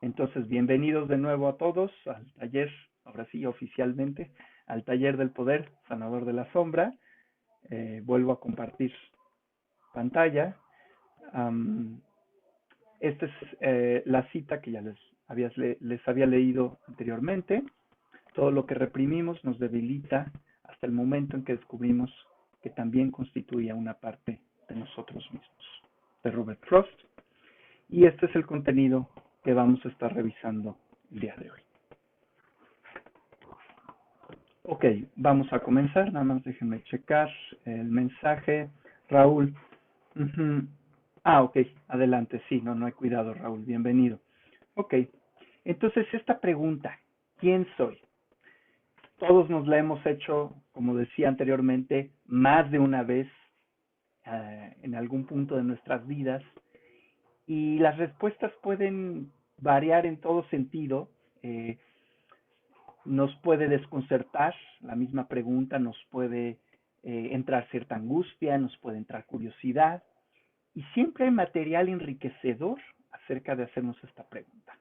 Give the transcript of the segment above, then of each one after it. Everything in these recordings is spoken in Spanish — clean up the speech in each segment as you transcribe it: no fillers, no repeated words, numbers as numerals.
Entonces, bienvenidos de nuevo a todos al taller, ahora sí, oficialmente, al taller del poder, sanador de la sombra. Vuelvo a compartir pantalla. Am, Esta es la cita que ya les había leído anteriormente. Todo lo que reprimimos nos debilita hasta el momento en que descubrimos que también constituye una parte de nosotros mismos, de Robert Frost. Y este es el contenido que vamos a estar revisando el día de hoy. Ok, vamos a comenzar. Nada más déjenme checar el mensaje. Raúl. Uh-huh. Ok, adelante. Sí, no hay cuidado, Raúl. Bienvenido. Ok, entonces esta pregunta, ¿quién soy? Todos nos la hemos hecho, como decía anteriormente, más de una vez en algún punto de nuestras vidas y las respuestas pueden variar en todo sentido. Eh, nos puede desconcertar la misma pregunta, nos puede entrar cierta angustia, nos puede entrar curiosidad, y siempre hay material enriquecedor acerca de hacernos esta pregunta.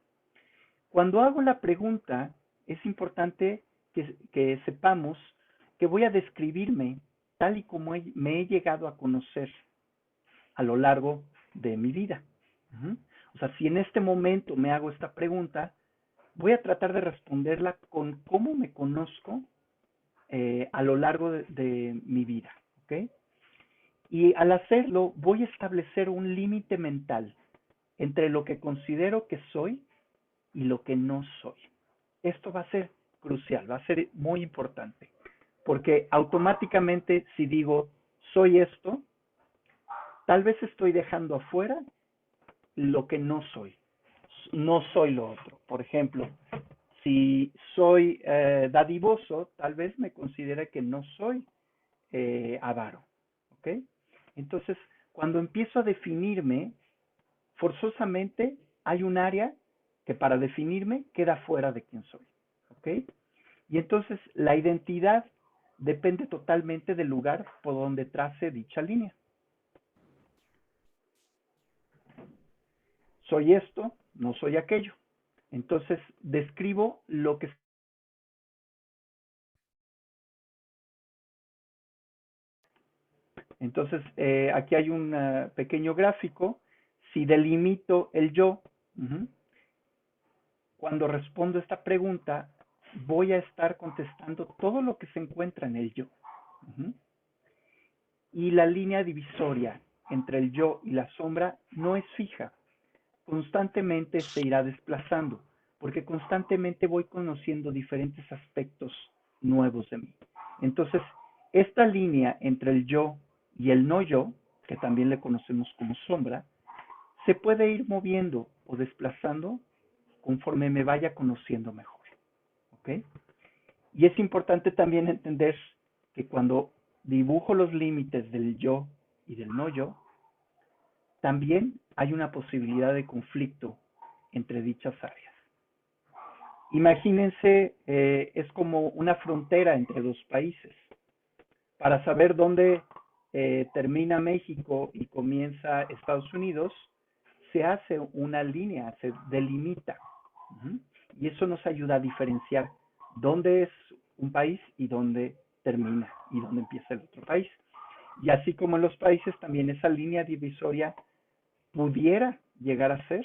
Cuando hago la pregunta, es importante que sepamos que voy a describirme tal y como me he llegado a conocer a lo largo de mi vida. O sea, si en este momento me hago esta pregunta, voy a tratar de responderla con cómo me conozco a lo largo de mi vida, ¿ok? Y al hacerlo, voy a establecer un límite mental entre lo que considero que soy y lo que no soy. Esto va a ser crucial, va a ser muy importante, porque automáticamente si digo soy esto, tal vez estoy dejando afuera lo que no soy. No soy lo otro. Por ejemplo, si soy dadivoso, tal vez me considere que no soy avaro. ¿Ok? Entonces, cuando empiezo a definirme, forzosamente hay un área que para definirme queda fuera de quién soy. ¿Ok? Y entonces la identidad depende totalmente del lugar por donde trace dicha línea. Soy esto, no soy aquello. Entonces describo lo que... Entonces aquí hay un pequeño gráfico. Si delimito el yo, cuando respondo esta pregunta, voy a estar contestando todo lo que se encuentra en el yo. Y la línea divisoria entre el yo y la sombra no es fija, constantemente se irá desplazando, porque constantemente voy conociendo diferentes aspectos nuevos de mí. Entonces, esta línea entre el yo y el no yo, que también le conocemos como sombra, se puede ir moviendo o desplazando conforme me vaya conociendo mejor. ¿Ok? Y es importante también entender que cuando dibujo los límites del yo y del no yo, también hay una posibilidad de conflicto entre dichas áreas. Imagínense, es como una frontera entre dos países. Para saber dónde termina México y comienza Estados Unidos, se hace una línea, se delimita. Y eso nos ayuda a diferenciar dónde es un país y dónde termina y dónde empieza el otro país. Y así como en los países, también esa línea divisoria pudiera llegar a ser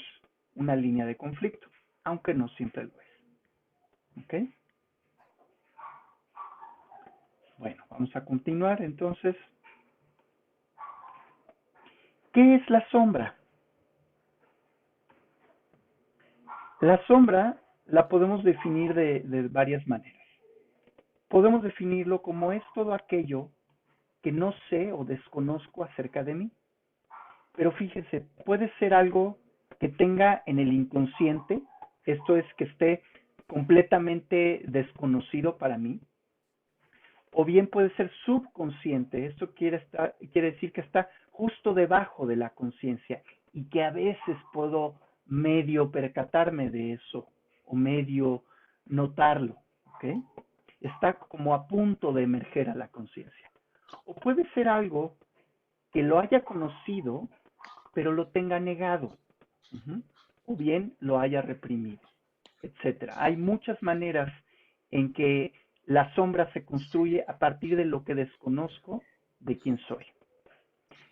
una línea de conflicto, aunque no siempre lo es. ¿Ok? Bueno, vamos a continuar entonces. ¿Qué es la sombra? La sombra la podemos definir de varias maneras. Podemos definirlo como es todo aquello que no sé o desconozco acerca de mí. Pero fíjense, puede ser algo que tenga en el inconsciente, esto es que esté completamente desconocido para mí, o bien puede ser subconsciente, esto quiere decir que está justo debajo de la conciencia y que a veces puedo medio percatarme de eso o medio notarlo, ¿ok? Está como a punto de emerger a la conciencia. O puede ser algo que lo haya conocido, pero lo tenga negado. o bien lo haya reprimido, etcétera. Hay muchas maneras en que la sombra se construye a partir de lo que desconozco de quién soy.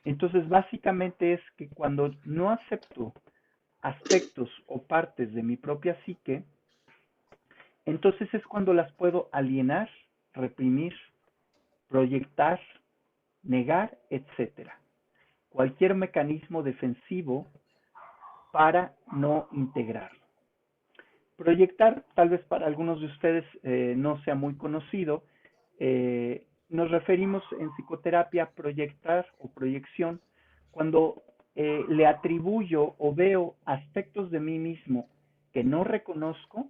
Entonces, básicamente es que cuando no acepto aspectos o partes de mi propia psique, entonces es cuando las puedo alienar, reprimir, proyectar, negar, etcétera. Cualquier mecanismo defensivo para no integrarlo. Proyectar, tal vez para algunos de ustedes no sea muy conocido, nos referimos en psicoterapia a proyectar o proyección cuando le atribuyo o veo aspectos de mí mismo que no reconozco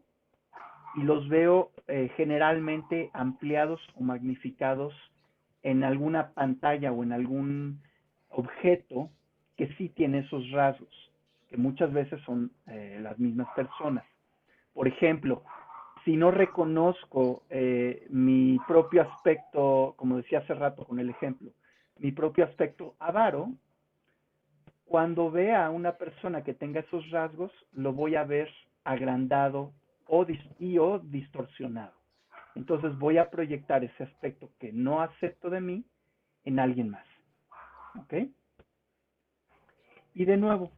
y los veo generalmente ampliados o magnificados en alguna pantalla o en algún objeto que sí tiene esos rasgos, que muchas veces son las mismas personas. Por ejemplo, si no reconozco mi propio aspecto, como decía hace rato con el ejemplo, mi propio aspecto avaro, cuando vea a una persona que tenga esos rasgos, lo voy a ver agrandado o distorsionado. Entonces voy a proyectar ese aspecto que no acepto de mí en alguien más. ¿Ok? Y de nuevo,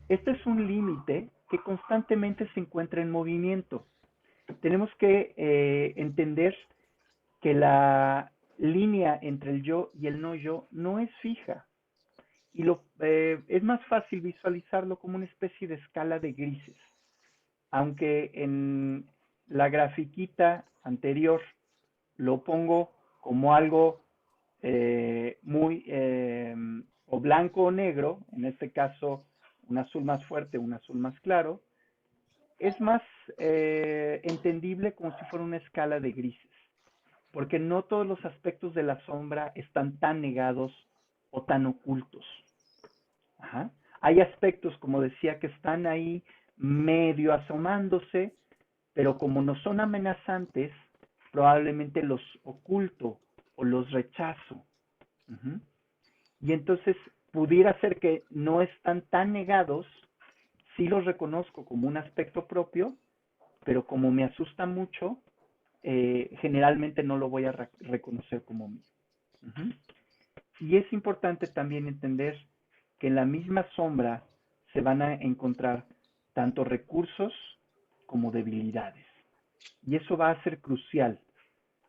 este es un límite que constantemente se encuentra en movimiento. Tenemos que entender que la línea entre el yo y el no yo no es fija. Y es más fácil visualizarlo como una especie de escala de grises. Aunque en la grafiquita anterior lo pongo como algo muy o blanco o negro, en este caso un azul más fuerte, un azul más claro, es más entendible como si fuera una escala de grises, porque no todos los aspectos de la sombra están tan negados o tan ocultos. Ajá. Hay aspectos, como decía, que están ahí medio asomándose, pero como no son amenazantes, probablemente los oculto o los rechazo. Uh-huh. Y entonces pudiera ser que no están tan negados, sí los reconozco como un aspecto propio, pero como me asusta mucho, generalmente no lo voy a reconocer como mío. Uh-huh. Y es importante también entender que en la misma sombra se van a encontrar tanto recursos como debilidades. Y eso va a ser crucial,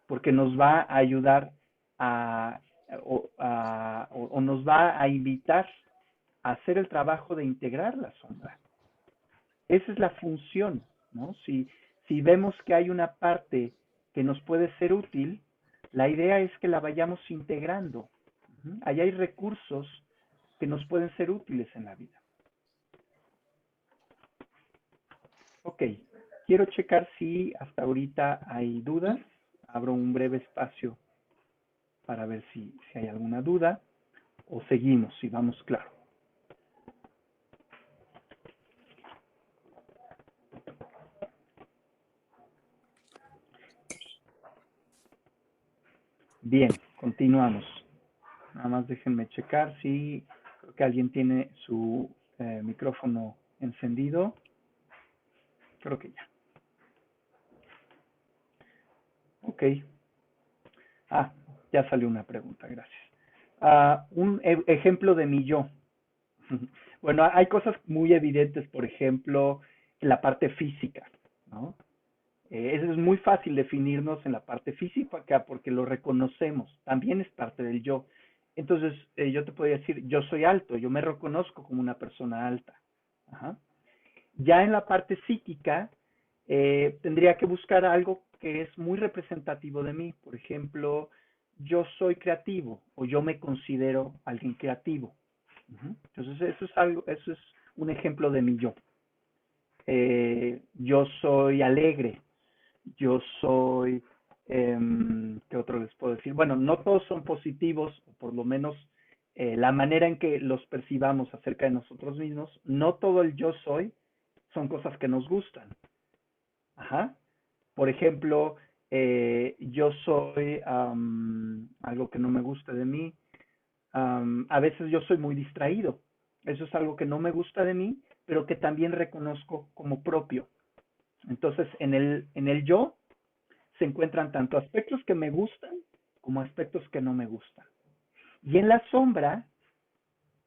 porque nos va a ayudar o nos va a invitar a hacer el trabajo de integrar la sombra. Esa es la función, ¿no? Si vemos que hay una parte que nos puede ser útil, la idea es que la vayamos integrando. Allá hay recursos que nos pueden ser útiles en la vida. Ok, quiero checar si hasta ahorita hay dudas. Abro un breve espacio para ver si hay alguna duda o seguimos, si vamos claro. Bien, continuamos. Nada más déjenme checar si creo que alguien tiene su micrófono encendido. Creo que ya. Ok. Ah, ya salió una pregunta, gracias. Un ejemplo de mi yo. Bueno, hay cosas muy evidentes, por ejemplo, en la parte física, ¿no? Eso es muy fácil definirnos en la parte física porque lo reconocemos, también es parte del yo. Entonces, yo te podría decir, yo soy alto, yo me reconozco como una persona alta. Ajá. Ya en la parte psíquica, tendría que buscar algo que es muy representativo de mí. Por ejemplo, yo soy creativo o yo me considero alguien creativo. Entonces, eso es un ejemplo de mi yo. Yo soy alegre, yo soy, ¿qué otro les puedo decir? Bueno, no todos son positivos, o por lo menos la manera en que los percibamos acerca de nosotros mismos, no todo el yo soy son cosas que nos gustan. Ajá. Por ejemplo, yo soy algo que no me gusta de mí. A veces yo soy muy distraído. Eso es algo que no me gusta de mí, pero que también reconozco como propio. Entonces, en el yo se encuentran tanto aspectos que me gustan como aspectos que no me gustan. Y en la sombra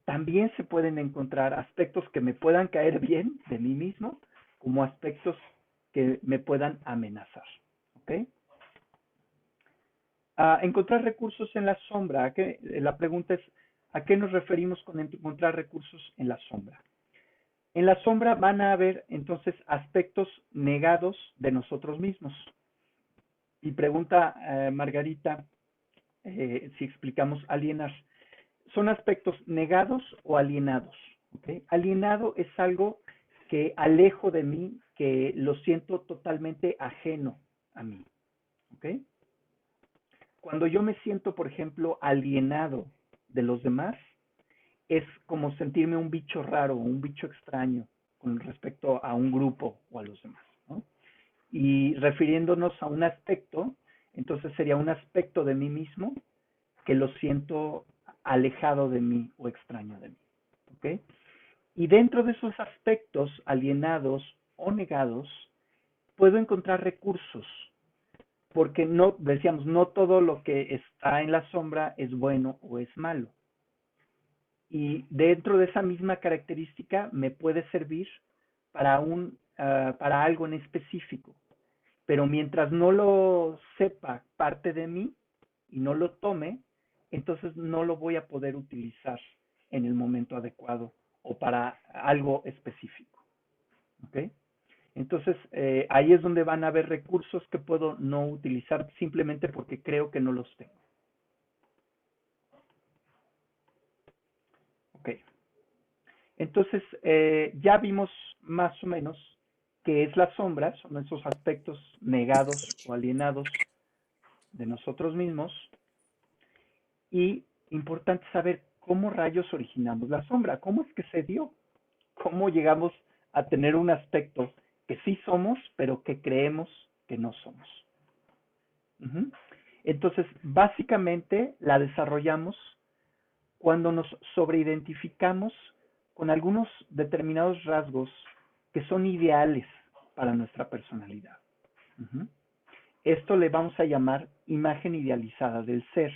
también se pueden encontrar aspectos que me puedan caer bien de mí mismo, como aspectos que me puedan amenazar. ¿Ok? Encontrar recursos en la sombra. La pregunta es, ¿a qué nos referimos con encontrar recursos en la sombra? En la sombra van a haber entonces aspectos negados de nosotros mismos. Y pregunta Margarita si explicamos alienar. ¿Son aspectos negados o alienados? ¿Okay? Alienado es algo que alejo de mí, que lo siento totalmente ajeno a mí. ¿Okay? Cuando yo me siento, por ejemplo, alienado de los demás, es como sentirme un bicho raro, un bicho extraño con respecto a un grupo o a los demás, ¿no? Y refiriéndonos a un aspecto, entonces sería un aspecto de mí mismo que lo siento alejado de mí o extraño de mí, ¿ok? Y dentro de esos aspectos alienados o negados, puedo encontrar recursos, porque no, decíamos, no todo lo que está en la sombra es bueno o es malo. Y dentro de esa misma característica me puede servir para algo en específico. Pero mientras no lo sepa parte de mí y no lo tome, entonces no lo voy a poder utilizar en el momento adecuado o para algo específico. ¿Ok? Entonces, ahí es donde van a haber recursos que puedo no utilizar simplemente porque creo que no los tengo. Ok. Entonces, ya vimos más o menos qué es la sombra, son esos aspectos negados o alienados de nosotros mismos. Y importante saber cómo rayos originamos la sombra, cómo es que se dio, cómo llegamos a tener un aspecto que sí somos, pero que creemos que no somos. Uh-huh. Entonces, básicamente la desarrollamos cuando nos sobreidentificamos con algunos determinados rasgos que son ideales para nuestra personalidad. Uh-huh. Esto le vamos a llamar imagen idealizada del ser.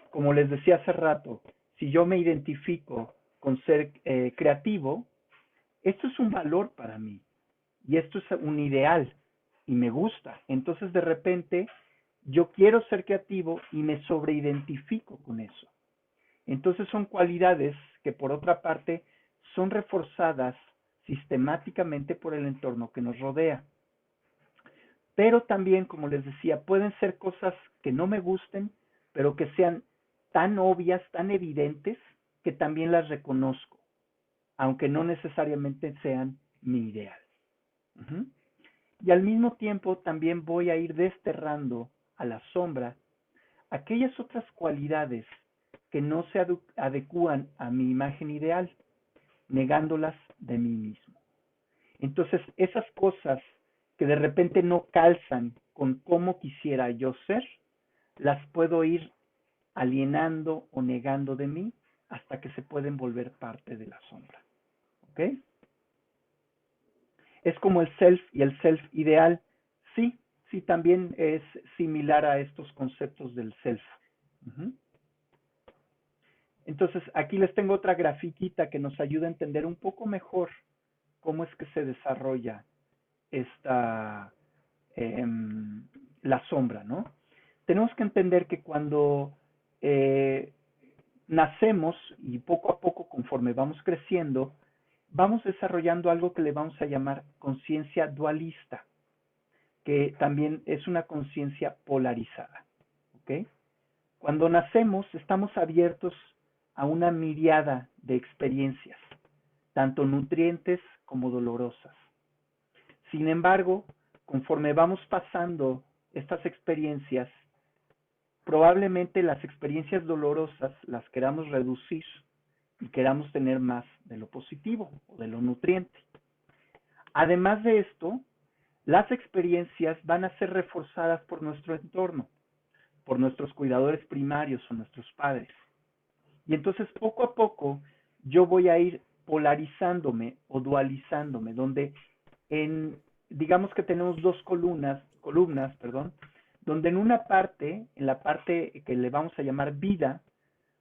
Como les decía hace rato, si yo me identifico con ser creativo, esto es un valor para mí y esto es un ideal y me gusta. Entonces de repente yo quiero ser creativo y me sobreidentifico con eso. Entonces son cualidades que por otra parte son reforzadas sistemáticamente por el entorno que nos rodea. Pero también, como les decía, pueden ser cosas que no me gusten, pero que sean tan obvias, tan evidentes, que también las reconozco, aunque no necesariamente sean mi ideal. Uh-huh. Y al mismo tiempo también voy a ir desterrando a la sombra aquellas otras cualidades que no se adecúan a mi imagen ideal, negándolas de mí mismo. Entonces, esas cosas que de repente no calzan con cómo quisiera yo ser, las puedo ir alienando o negando de mí hasta que se pueden volver parte de la sombra. ¿Ok? Es como el self y el self ideal. Sí, sí, también es similar a estos conceptos del self. Uh-huh. Entonces, aquí les tengo otra grafiquita que nos ayuda a entender un poco mejor cómo es que se desarrolla esta, eh, la sombra, ¿no? Tenemos que entender que cuando nacemos y poco a poco, conforme vamos creciendo, vamos desarrollando algo que le vamos a llamar conciencia dualista, que también es una conciencia polarizada. ¿Ok? Cuando nacemos, estamos abiertos a una miriada de experiencias, tanto nutrientes como dolorosas. Sin embargo, conforme vamos pasando estas experiencias, probablemente las experiencias dolorosas las queramos reducir y queramos tener más de lo positivo o de lo nutriente. Además de esto, las experiencias van a ser reforzadas por nuestro entorno, por nuestros cuidadores primarios o nuestros padres. Y entonces poco a poco yo voy a ir polarizándome o dualizándome, donde digamos que tenemos dos columnas, perdón, donde en una parte, en la parte que le vamos a llamar vida,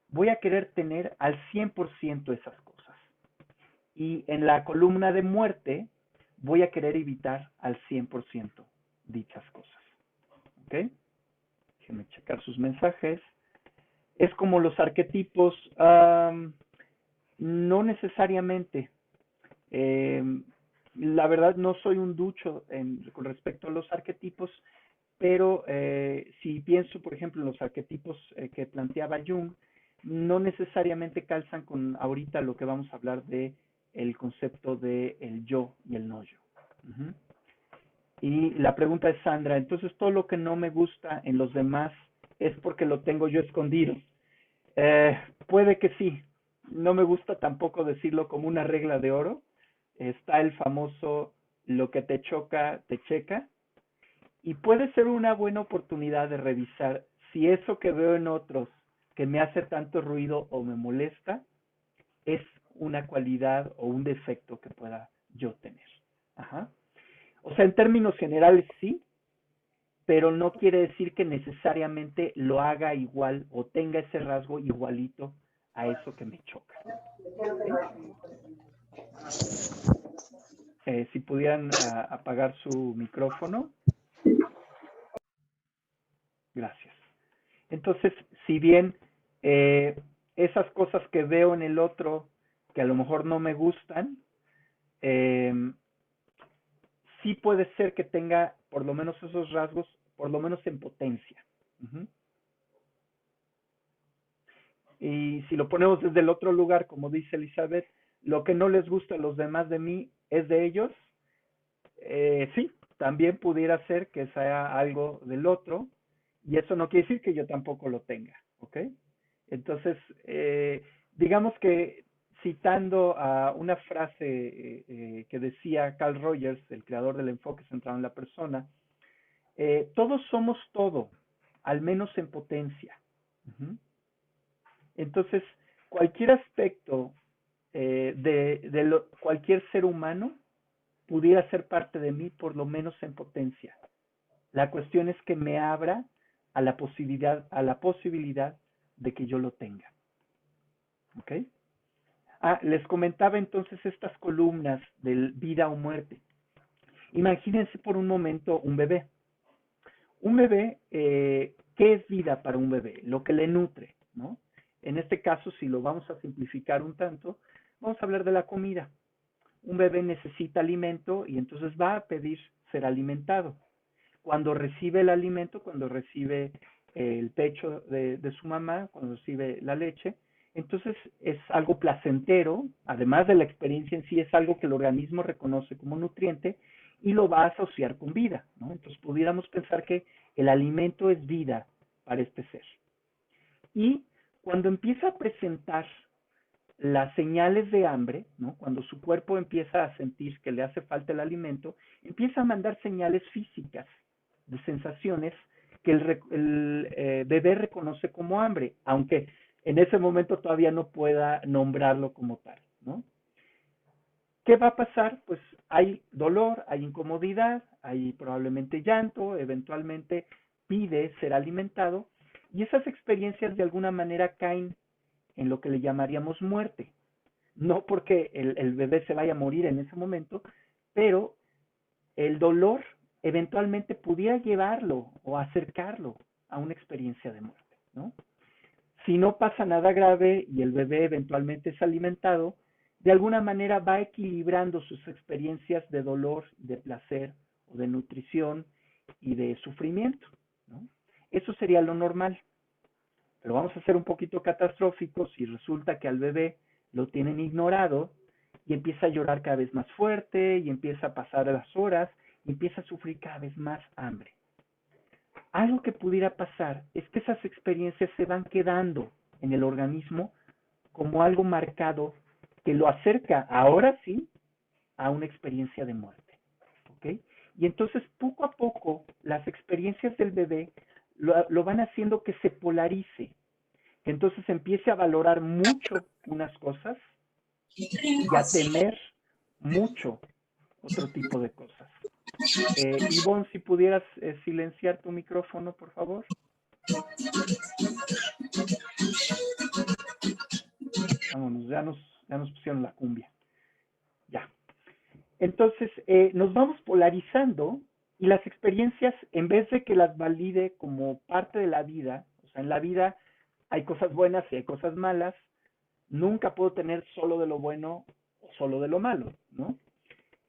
voy a querer tener al 100% esas cosas. Y en la columna de muerte, voy a querer evitar al 100% dichas cosas. ¿Ok? Déjenme checar sus mensajes. Es como los arquetipos, no necesariamente. La verdad no soy un ducho con respecto a los arquetipos, pero si pienso, por ejemplo, en los arquetipos que planteaba Jung, no necesariamente calzan con ahorita lo que vamos a hablar de el concepto de el yo y el no yo. Uh-huh. Y la pregunta es, Sandra, entonces todo lo que no me gusta en los demás es porque lo tengo yo escondido. Puede que sí. No me gusta tampoco decirlo como una regla de oro. Está el famoso lo que te choca, te checa. Y puede ser una buena oportunidad de revisar si eso que veo en otros que me hace tanto ruido o me molesta es una cualidad o un defecto que pueda yo tener. Ajá. O sea, en términos generales sí, pero no quiere decir que necesariamente lo haga igual o tenga ese rasgo igualito a eso que me choca. ¿Okay? Si pudieran apagar su micrófono. Gracias. Entonces, si bien esas cosas que veo en el otro, que a lo mejor no me gustan, sí puede ser que tenga por lo menos esos rasgos, por lo menos en potencia. Uh-huh. Y si lo ponemos desde el otro lugar, como dice Elizabeth, lo que no les gusta a los demás de mí es de ellos, sí, también pudiera ser que sea algo del otro, y eso no quiere decir que yo tampoco lo tenga, ¿ok? Entonces, digamos que citando a una frase que decía Carl Rogers, el creador del enfoque centrado en la persona, todos somos todo, al menos en potencia. Uh-huh. Entonces, cualquier aspecto cualquier ser humano pudiera ser parte de mí, por lo menos en potencia. La cuestión es que me abra a la posibilidad de que yo lo tenga. ¿Ok? Les comentaba entonces estas columnas de vida o muerte. Imagínense por un momento un bebé. Un bebé, ¿qué es vida para un bebé? Lo que le nutre, ¿no? En este caso, si lo vamos a simplificar un tanto, vamos a hablar de la comida. Un bebé necesita alimento y entonces va a pedir ser alimentado. Cuando recibe el alimento, cuando recibe el pecho de su mamá, cuando recibe la leche, entonces es algo placentero, además de la experiencia en sí, es algo que el organismo reconoce como nutriente y lo va a asociar con vida, ¿no? Entonces pudiéramos pensar que el alimento es vida para este ser. Y cuando empieza a presentar las señales de hambre, ¿no? Cuando su cuerpo empieza a sentir que le hace falta el alimento, empieza a mandar señales físicas de sensaciones que el bebé reconoce como hambre, aunque en ese momento todavía no pueda nombrarlo como tal, ¿no? ¿Qué va a pasar? Pues hay dolor, hay incomodidad, hay probablemente llanto, eventualmente pide ser alimentado, y esas experiencias de alguna manera caen en lo que le llamaríamos muerte. No porque el bebé se vaya a morir en ese momento, pero el dolor eventualmente pudiera llevarlo o acercarlo a una experiencia de muerte, ¿no? Si no pasa nada grave y el bebé eventualmente es alimentado, de alguna manera va equilibrando sus experiencias de dolor, de placer o de nutrición y de sufrimiento, ¿no? Eso sería lo normal. Pero vamos a ser un poquito catastróficos si resulta que al bebé lo tienen ignorado y empieza a llorar cada vez más fuerte y empieza a pasar las horas y empieza a sufrir cada vez más hambre. Algo que pudiera pasar es que esas experiencias se van quedando en el organismo como algo marcado que lo acerca, ahora sí, a una experiencia de muerte. ¿Ok? Y entonces poco a poco las experiencias del bebé lo van haciendo que se polarice, que entonces empiece a valorar mucho unas cosas y a temer mucho otro tipo de cosas. Ivonne, si pudieras silenciar tu micrófono, por favor. Vámonos, ya nos pusieron la cumbia. Ya. Entonces, nos vamos polarizando y las experiencias, en vez de que las valide como parte de la vida, o sea, en la vida hay cosas buenas y hay cosas malas, nunca puedo tener solo de lo bueno o solo de lo malo, ¿no?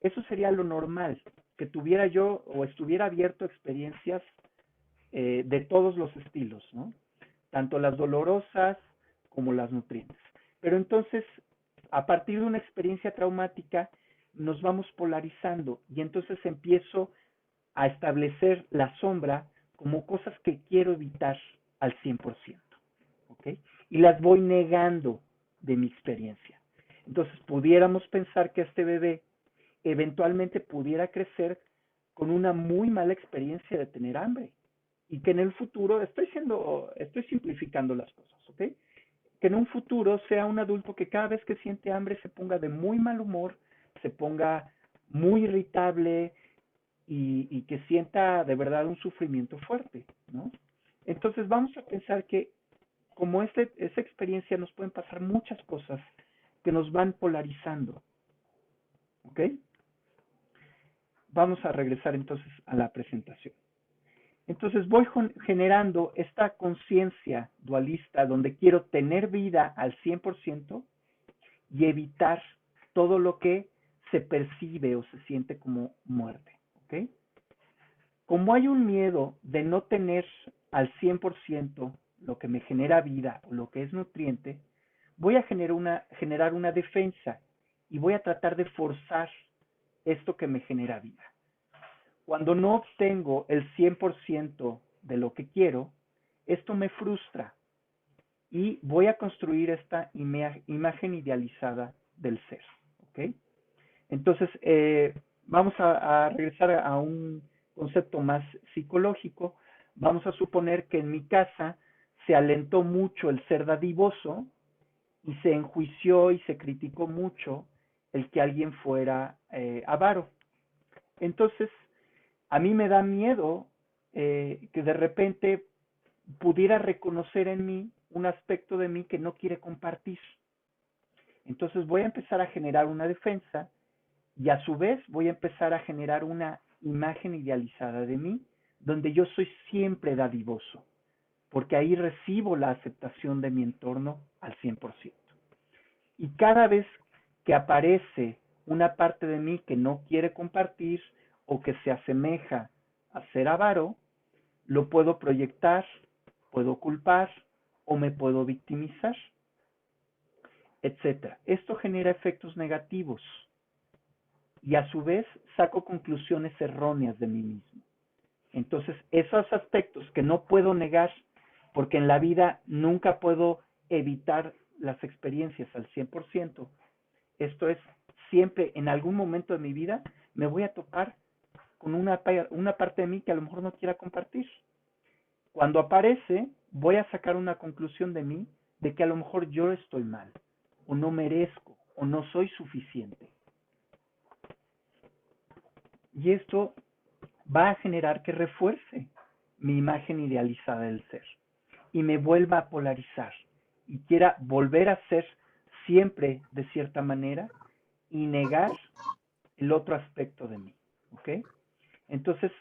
Eso sería lo normal, que tuviera yo o estuviera abierto a experiencias de todos los estilos, ¿no? Tanto las dolorosas como las nutrientes. Pero entonces, a partir de una experiencia traumática, nos vamos polarizando y entonces empiezo a establecer la sombra como cosas que quiero evitar al 100%, ¿ok? Y las voy negando de mi experiencia. Entonces, pudiéramos pensar que este bebé eventualmente pudiera crecer con una muy mala experiencia de tener hambre y que en el futuro, estoy simplificando las cosas, ¿ok? Que en un futuro sea un adulto que cada vez que siente hambre se ponga de muy mal humor, se ponga muy irritable y que sienta de verdad un sufrimiento fuerte, ¿no? Entonces vamos a pensar que como esa experiencia nos pueden pasar muchas cosas que nos van polarizando, ¿ok? Vamos a regresar entonces a la presentación. Entonces voy generando esta conciencia dualista donde quiero tener vida al 100% y evitar todo lo que se percibe o se siente como muerte, ¿ok? Como hay un miedo de no tener al 100% lo que me genera vida o lo que es nutriente, voy a generar una defensa y voy a tratar de forzar esto que me genera vida. Cuando no obtengo el 100% de lo que quiero, esto me frustra y voy a construir esta imagen idealizada del ser, ¿ok? Entonces, vamos a regresar a un concepto más psicológico. Vamos a suponer que en mi casa se alentó mucho el ser dadivoso y se enjuició y se criticó mucho el que alguien fuera avaro. Entonces, a mí me da miedo que de repente pudiera reconocer en mí un aspecto de mí que no quiere compartir. Entonces voy a empezar a generar una defensa y a su vez voy a empezar a generar una imagen idealizada de mí donde yo soy siempre dadivoso, porque ahí recibo la aceptación de mi entorno al 100%. Y cada vez que aparece una parte de mí que no quiere compartir o que se asemeja a ser avaro, lo puedo proyectar, puedo culpar o me puedo victimizar, etc. Esto genera efectos negativos y a su vez saco conclusiones erróneas de mí mismo. Entonces, esos aspectos que no puedo negar, porque en la vida nunca puedo evitar las experiencias al 100%, esto es, siempre en algún momento de mi vida me voy a topar con una parte de mí que a lo mejor no quiera compartir. Cuando aparece, voy a sacar una conclusión de mí de que a lo mejor yo estoy mal, o no merezco, o no soy suficiente. Y esto va a generar que refuerce mi imagen idealizada del ser y me vuelva a polarizar y quiera volver a ser siempre de cierta manera y negar el otro aspecto de mí, ¿ok? Entonces,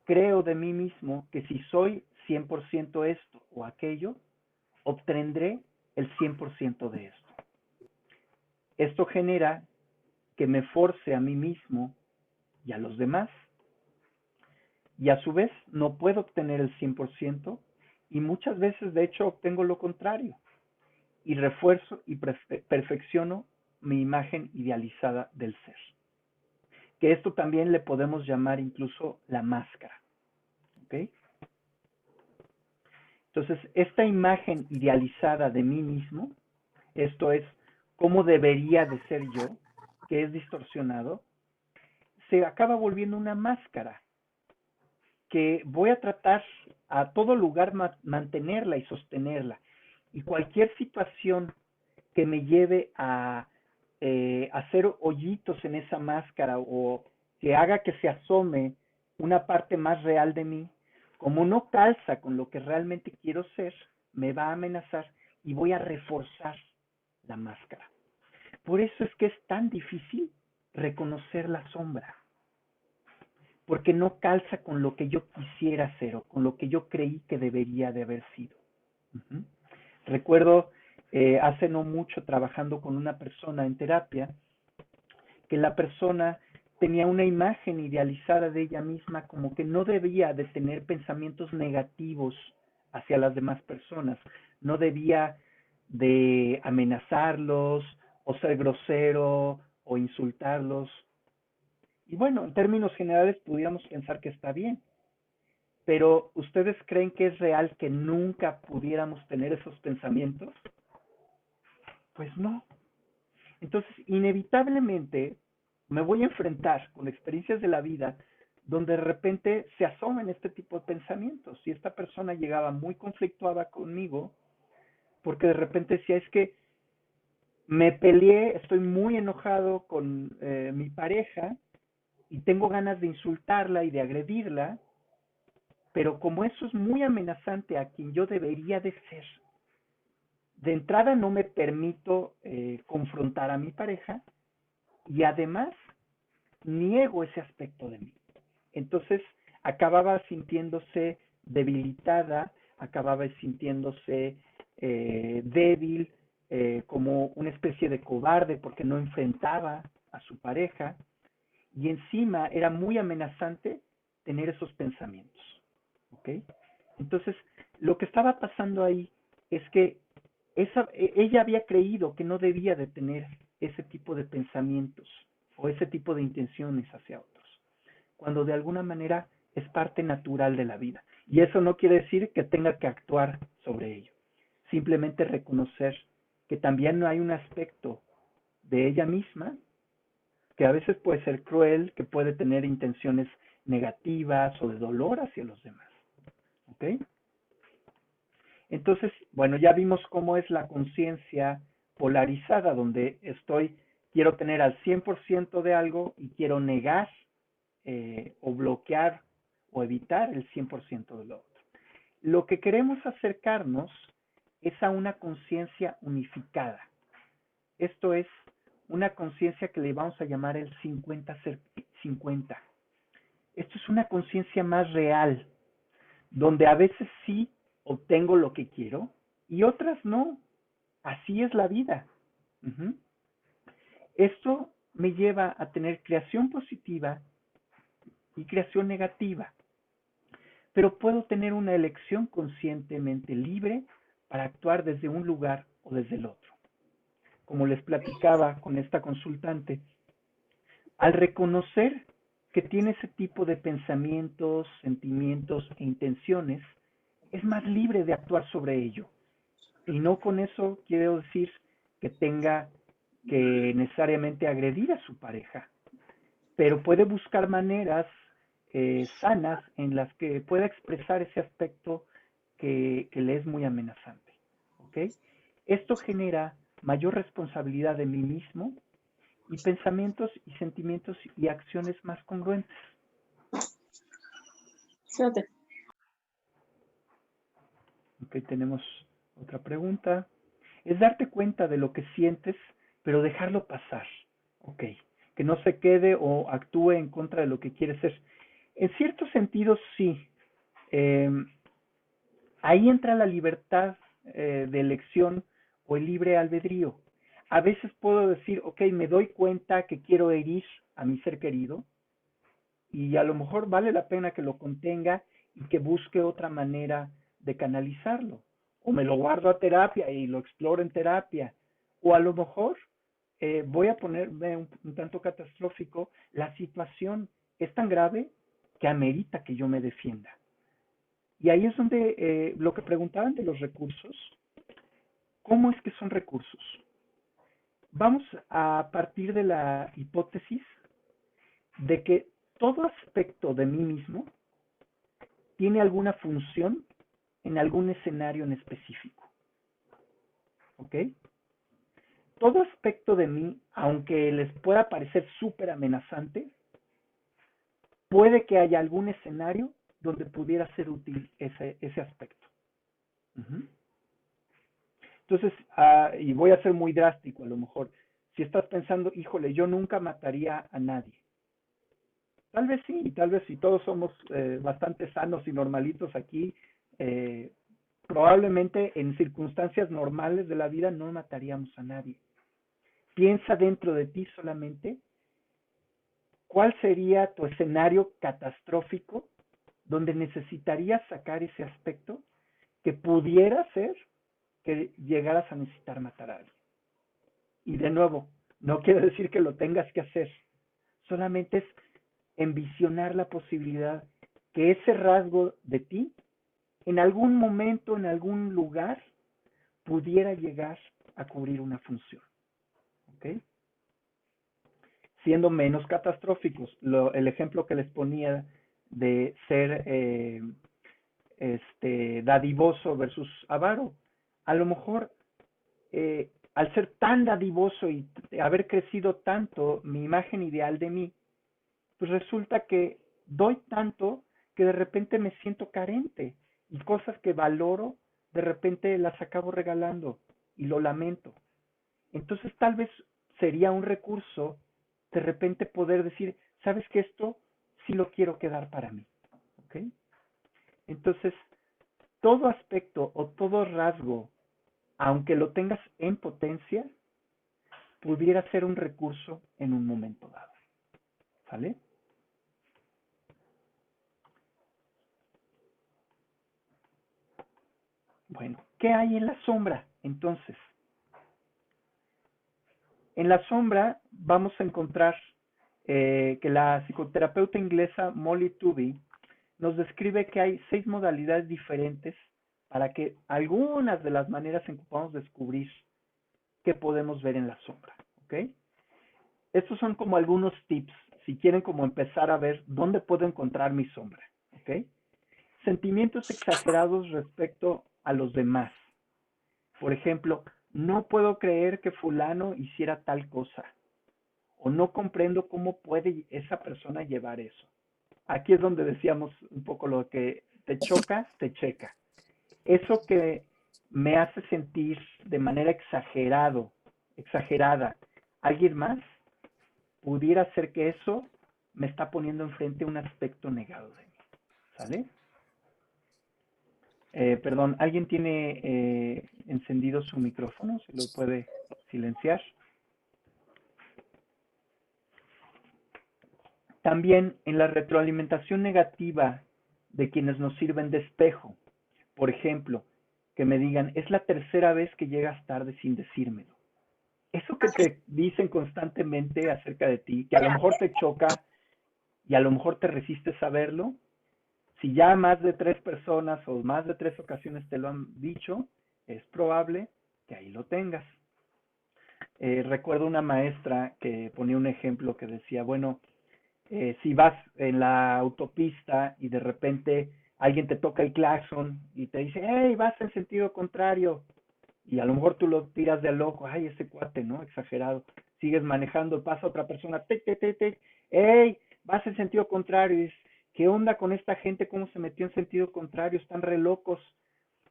creo de mí mismo que si soy 100% esto o aquello, obtendré el 100% de esto. Esto genera que me force a mí mismo y a los demás y a su vez no puedo obtener el 100% y muchas veces de hecho obtengo lo contrario y refuerzo y perfecciono mi imagen idealizada del ser. Que esto también le podemos llamar incluso la máscara. ¿Ok? Entonces, esta imagen idealizada de mí mismo, esto es, cómo debería de ser yo, que es distorsionado, se acaba volviendo una máscara que voy a tratar a todo lugar mantenerla y sostenerla. Y cualquier situación que me lleve a hacer hoyitos en esa máscara o que haga que se asome una parte más real de mí, como no calza con lo que realmente quiero ser, me va a amenazar y voy a reforzar la máscara. Por eso es que es tan difícil reconocer la sombra, porque no calza con lo que yo quisiera ser o con lo que yo creí que debería de haber sido. Uh-huh. Recuerdo hace no mucho trabajando con una persona en terapia, que la persona tenía una imagen idealizada de ella misma como que no debía de tener pensamientos negativos hacia las demás personas, no debía de amenazarlos o ser grosero o insultarlos. Y bueno, en términos generales pudiéramos pensar que está bien, pero ¿ustedes creen que es real que nunca pudiéramos tener esos pensamientos? Pues no. Entonces, inevitablemente me voy a enfrentar con experiencias de la vida donde de repente se asoman este tipo de pensamientos. Y esta persona llegaba muy conflictuada conmigo porque de repente decía, es que me peleé, estoy muy enojado con mi pareja y tengo ganas de insultarla y de agredirla, pero como eso es muy amenazante a quien yo debería de ser, de entrada no me permito confrontar a mi pareja y además niego ese aspecto de mí. Entonces acababa sintiéndose debilitada, acababa sintiéndose débil, como una especie de cobarde porque no enfrentaba a su pareja y encima era muy amenazante tener esos pensamientos. ¿Ok? Entonces, lo que estaba pasando ahí es que ella había creído que no debía de tener ese tipo de pensamientos o ese tipo de intenciones hacia otros, cuando de alguna manera es parte natural de la vida. Y eso no quiere decir que tenga que actuar sobre ello, simplemente reconocer que también no hay un aspecto de ella misma que a veces puede ser cruel, que puede tener intenciones negativas o de dolor hacia los demás. ¿Ok? Entonces, bueno, ya vimos cómo es la conciencia polarizada, donde quiero tener al 100% de algo y quiero negar o bloquear o evitar el 100% de lo otro. Lo que queremos acercarnos es a una conciencia unificada. Esto es una conciencia que le vamos a llamar el 50-50. Esto es una conciencia más real, donde a veces sí obtengo lo que quiero y otras no. Así es la vida. Uh-huh. Esto me lleva a tener creación positiva y creación negativa, pero puedo tener una elección conscientemente libre para actuar desde un lugar o desde el otro. Como les platicaba con esta consultante, al reconocer que tiene ese tipo de pensamientos, sentimientos e intenciones, es más libre de actuar sobre ello. Y no con eso quiero decir que tenga que necesariamente agredir a su pareja, pero puede buscar maneras sanas en las que pueda expresar ese aspecto que le es muy amenazante. ¿Ok? Esto genera mayor responsabilidad de mí mismo y pensamientos y sentimientos y acciones más congruentes. Fíjate. Ok, tenemos otra pregunta. Es darte cuenta de lo que sientes, pero dejarlo pasar. Ok, que no se quede o actúe en contra de lo que quieres ser. En cierto sentido, sí. Eh, Ahí entra la libertad de elección o el libre albedrío. A veces puedo decir, ok, me doy cuenta que quiero herir a mi ser querido y a lo mejor vale la pena que lo contenga y que busque otra manera de canalizarlo. O me lo guardo a terapia y lo exploro en terapia. O a lo mejor voy a ponerme un tanto catastrófico, la situación es tan grave que amerita que yo me defienda. Y ahí es donde lo que preguntaban de los recursos, ¿cómo es que son recursos? Vamos a partir de la hipótesis de que todo aspecto de mí mismo tiene alguna función en algún escenario en específico. ¿Ok? todo aspecto de mí, aunque les pueda parecer súper amenazante, puede que haya algún escenario donde pudiera ser útil ese aspecto. Ujú. Entonces, y voy a ser muy drástico a lo mejor, si estás pensando, híjole, yo nunca mataría a nadie. Tal vez si todos somos bastante sanos y normalitos aquí, eh, probablemente en circunstancias normales de la vida no mataríamos a nadie. Piensa dentro de ti solamente cuál sería tu escenario catastrófico donde necesitarías sacar ese aspecto que pudiera ser que llegaras a necesitar matar a alguien. Y de nuevo, no quiere decir que lo tengas que hacer, solamente es envisionar la posibilidad que ese rasgo de ti, en algún momento, en algún lugar, pudiera llegar a cubrir una función. ¿Ok? Siendo menos catastróficos. El ejemplo que les ponía de ser dadivoso versus avaro. A lo mejor, al ser tan dadivoso y haber crecido tanto mi imagen ideal de mí, pues resulta que doy tanto que de repente me siento carente y cosas que valoro, de repente las acabo regalando y lo lamento. Entonces tal vez sería un recurso de repente poder decir, ¿sabes qué? Esto sí lo quiero quedar para mí. ¿Ok? Entonces, todo aspecto o todo rasgo, aunque lo tengas en potencia, pudiera ser un recurso en un momento dado. ¿Sale? Bueno, ¿qué hay en la sombra? Entonces, en la sombra vamos a encontrar que la psicoterapeuta inglesa Molly Tooby nos describe que hay 6 modalidades diferentes para que algunas de las maneras en que podamos descubrir qué podemos ver en la sombra. ¿Ok? Estos son como algunos tips, si quieren como empezar a ver dónde puedo encontrar mi sombra. ¿Ok? Sentimientos exagerados respecto a los demás. Por ejemplo, no puedo creer que fulano hiciera tal cosa. O no comprendo cómo puede esa persona llevar eso. Aquí es donde decíamos un poco lo que te choca, te checa. Eso que me hace sentir de manera exagerada, alguien más, pudiera ser que eso me está poniendo enfrente un aspecto negado de mí. ¿Sale? Perdón, ¿alguien tiene encendido su micrófono? ¿Se lo puede silenciar? También en la retroalimentación negativa de quienes nos sirven de espejo. Por ejemplo, que me digan, es la tercera vez que llegas tarde sin decírmelo. Eso que te dicen constantemente acerca de ti, que a lo mejor te choca y a lo mejor te resistes a verlo, si ya más de 3 personas o más de 3 ocasiones te lo han dicho, es probable que ahí lo tengas. Recuerdo una maestra que ponía un ejemplo que decía, bueno, si vas en la autopista y de repente alguien te toca el claxon y te dice, hey, vas en sentido contrario, y a lo mejor tú lo tiras de loco, ay, ese cuate, ¿no? Exagerado. Sigues manejando, pasa otra persona, hey, vas en sentido contrario, y dices, ¿qué onda con esta gente? ¿Cómo se metió en sentido contrario? Están re locos.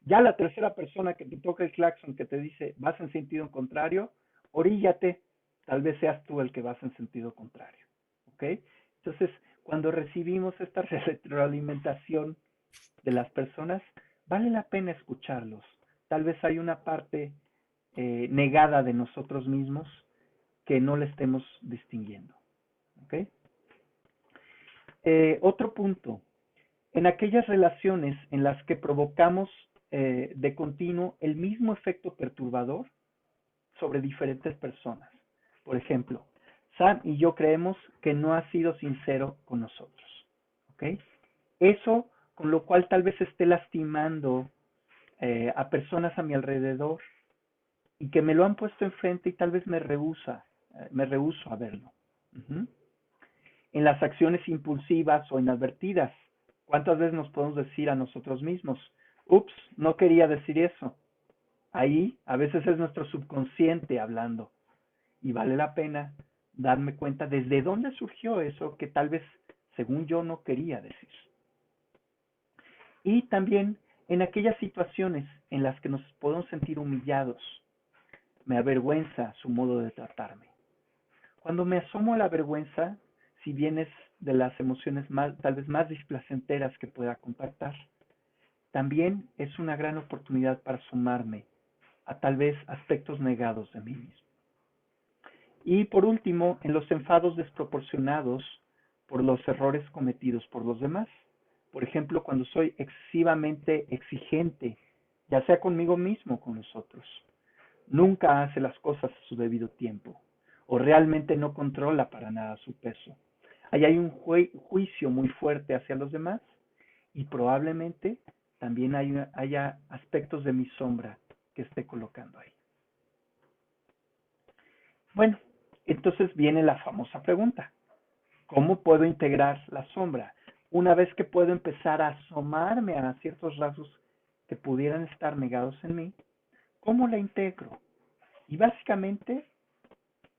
Ya la tercera persona que te toca el claxon, que te dice, vas en sentido contrario, oríllate, tal vez seas tú el que vas en sentido contrario. ¿Ok? Entonces, cuando recibimos esta retroalimentación de las personas, vale la pena escucharlos. Tal vez hay una parte negada de nosotros mismos que no le estemos distinguiendo. ¿Ok? Otro punto, en aquellas relaciones en las que provocamos de continuo el mismo efecto perturbador sobre diferentes personas. Por ejemplo, Sam y yo creemos que no ha sido sincero con nosotros. ¿Ok? Eso con lo cual tal vez esté lastimando a personas a mi alrededor y que me lo han puesto enfrente y tal vez me rehuso a verlo. Uh-huh. En las acciones impulsivas o inadvertidas, ¿cuántas veces nos podemos decir a nosotros mismos, ups, no quería decir eso? Ahí a veces es nuestro subconsciente hablando. Y vale la pena darme cuenta desde dónde surgió eso que tal vez, según yo, no quería decir. Y también en aquellas situaciones en las que nos podemos sentir humillados, me avergüenza su modo de tratarme. Cuando me asomo a la vergüenza, si bien es de las emociones más, tal vez más displacenteras que pueda contactar, también es una gran oportunidad para asomarme a tal vez aspectos negados de mí mismo. Y por último, en los enfados desproporcionados por los errores cometidos por los demás. Por ejemplo, cuando soy excesivamente exigente, ya sea conmigo mismo o con los otros. Nunca hace las cosas a su debido tiempo o realmente no controla para nada su peso. Ahí hay un juicio muy fuerte hacia los demás y probablemente también haya aspectos de mi sombra que esté colocando ahí. Bueno, entonces viene la famosa pregunta. ¿Cómo puedo integrar la sombra? Una vez que puedo empezar a asomarme a ciertos rasgos que pudieran estar negados en mí, ¿cómo la integro? Y básicamente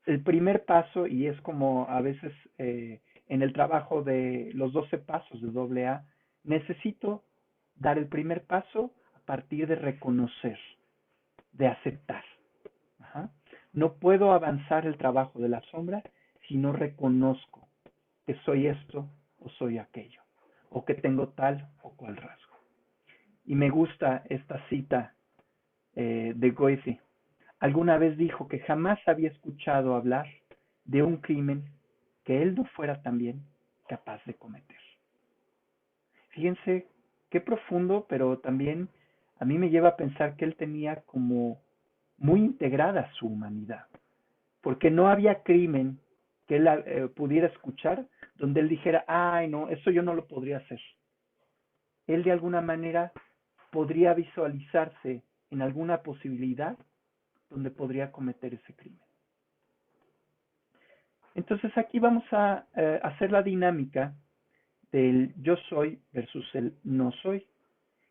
el primer paso, y es como a veces en el trabajo de los 12 pasos de AA, necesito dar el primer paso a partir de reconocer, de aceptar. Ajá. No puedo avanzar el trabajo de la sombra si no reconozco que soy esto o soy aquello, o que tengo tal o cual rasgo. Y me gusta esta cita de Goethe. Alguna vez dijo que jamás había escuchado hablar de un crimen que él no fuera también capaz de cometer. Fíjense qué profundo, pero también a mí me lleva a pensar que él tenía como muy integrada su humanidad, porque no había crimen que él pudiera escuchar donde él dijera, ay no, eso yo no lo podría hacer. Él de alguna manera podría visualizarse en alguna posibilidad donde podría cometer ese crimen. Entonces aquí vamos a hacer la dinámica del yo soy versus el no soy.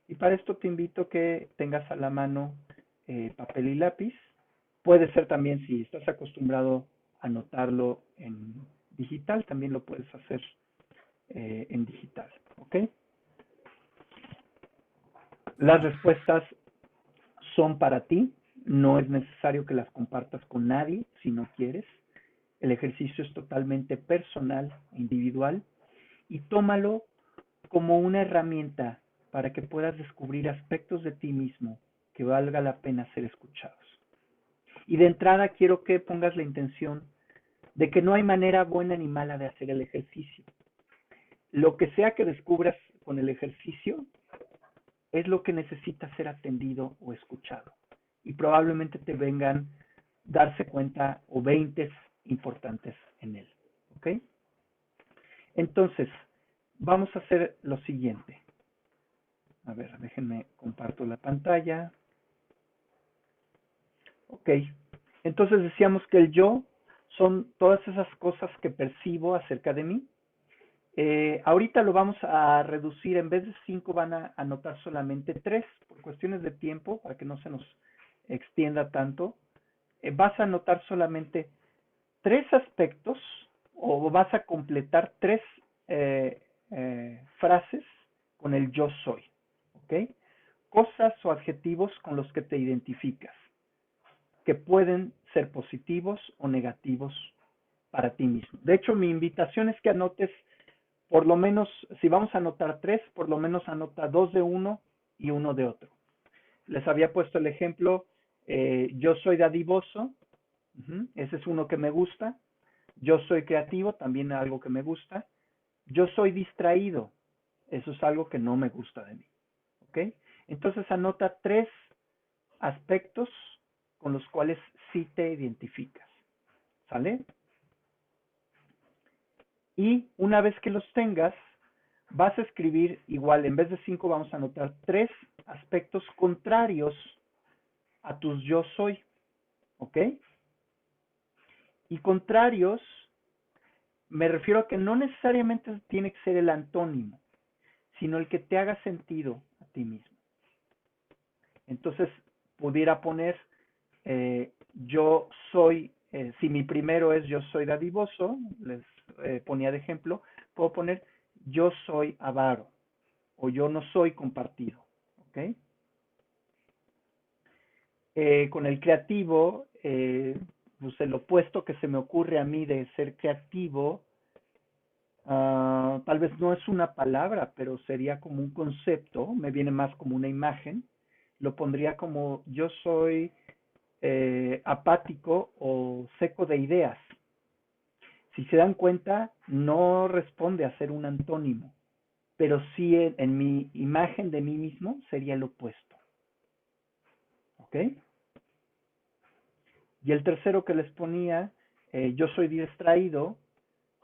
Y para esto te invito a que tengas a la mano papel y lápiz. Puede ser también, si estás acostumbrado a anotarlo en digital, también lo puedes hacer en digital. ¿Ok? Las respuestas son para ti. No es necesario que las compartas con nadie si no quieres. El ejercicio es totalmente personal e individual y tómalo como una herramienta para que puedas descubrir aspectos de ti mismo que valga la pena ser escuchados. Y de entrada quiero que pongas la intención de que no hay manera buena ni mala de hacer el ejercicio. Lo que sea que descubras con el ejercicio es lo que necesita ser atendido o escuchado. Y probablemente te vengan darse cuenta o veintes importantes en él. ¿Ok? Entonces, vamos a hacer lo siguiente. A ver, déjenme comparto la pantalla. Ok. Entonces decíamos que el yo son todas esas cosas que percibo acerca de mí. Ahorita lo vamos a reducir, en vez de 5 van a anotar solamente 3 por cuestiones de tiempo, para que no se nos extienda tanto. Vas a anotar solamente 3 aspectos o vas a completar 3 frases con el yo soy. ¿Ok? Cosas o adjetivos con los que te identificas, que pueden ser positivos o negativos para ti mismo. De hecho, mi invitación es que anotes por lo menos, si vamos a anotar 3, por lo menos anota 2 de uno y uno de otro. Les había puesto el ejemplo, yo soy dadivoso, ese es uno que me gusta. Yo soy creativo, también algo que me gusta. Yo soy distraído, eso es algo que no me gusta de mí. ¿Ok? Entonces anota 3 aspectos con los cuales sí te identificas. ¿Sale? Y una vez que los tengas, vas a escribir igual, en vez de 5 vamos a anotar 3 aspectos contrarios a tus yo soy. ¿Ok? Y contrarios, me refiero a que no necesariamente tiene que ser el antónimo, sino el que te haga sentido a ti mismo. Entonces, pudiera poner, yo soy si mi primero es yo soy dadivoso, les ponía de ejemplo, puedo poner yo soy avaro o yo no soy compartido. ¿Ok? Con el creativo, pues el opuesto que se me ocurre a mí de ser creativo, tal vez no es una palabra, pero sería como un concepto, me viene más como una imagen. Lo pondría como yo soy apático o seco de ideas. Si se dan cuenta, no responde a ser un antónimo, pero sí en mi imagen de mí mismo sería el opuesto. ¿Ok? Y el tercero que les ponía, yo soy distraído,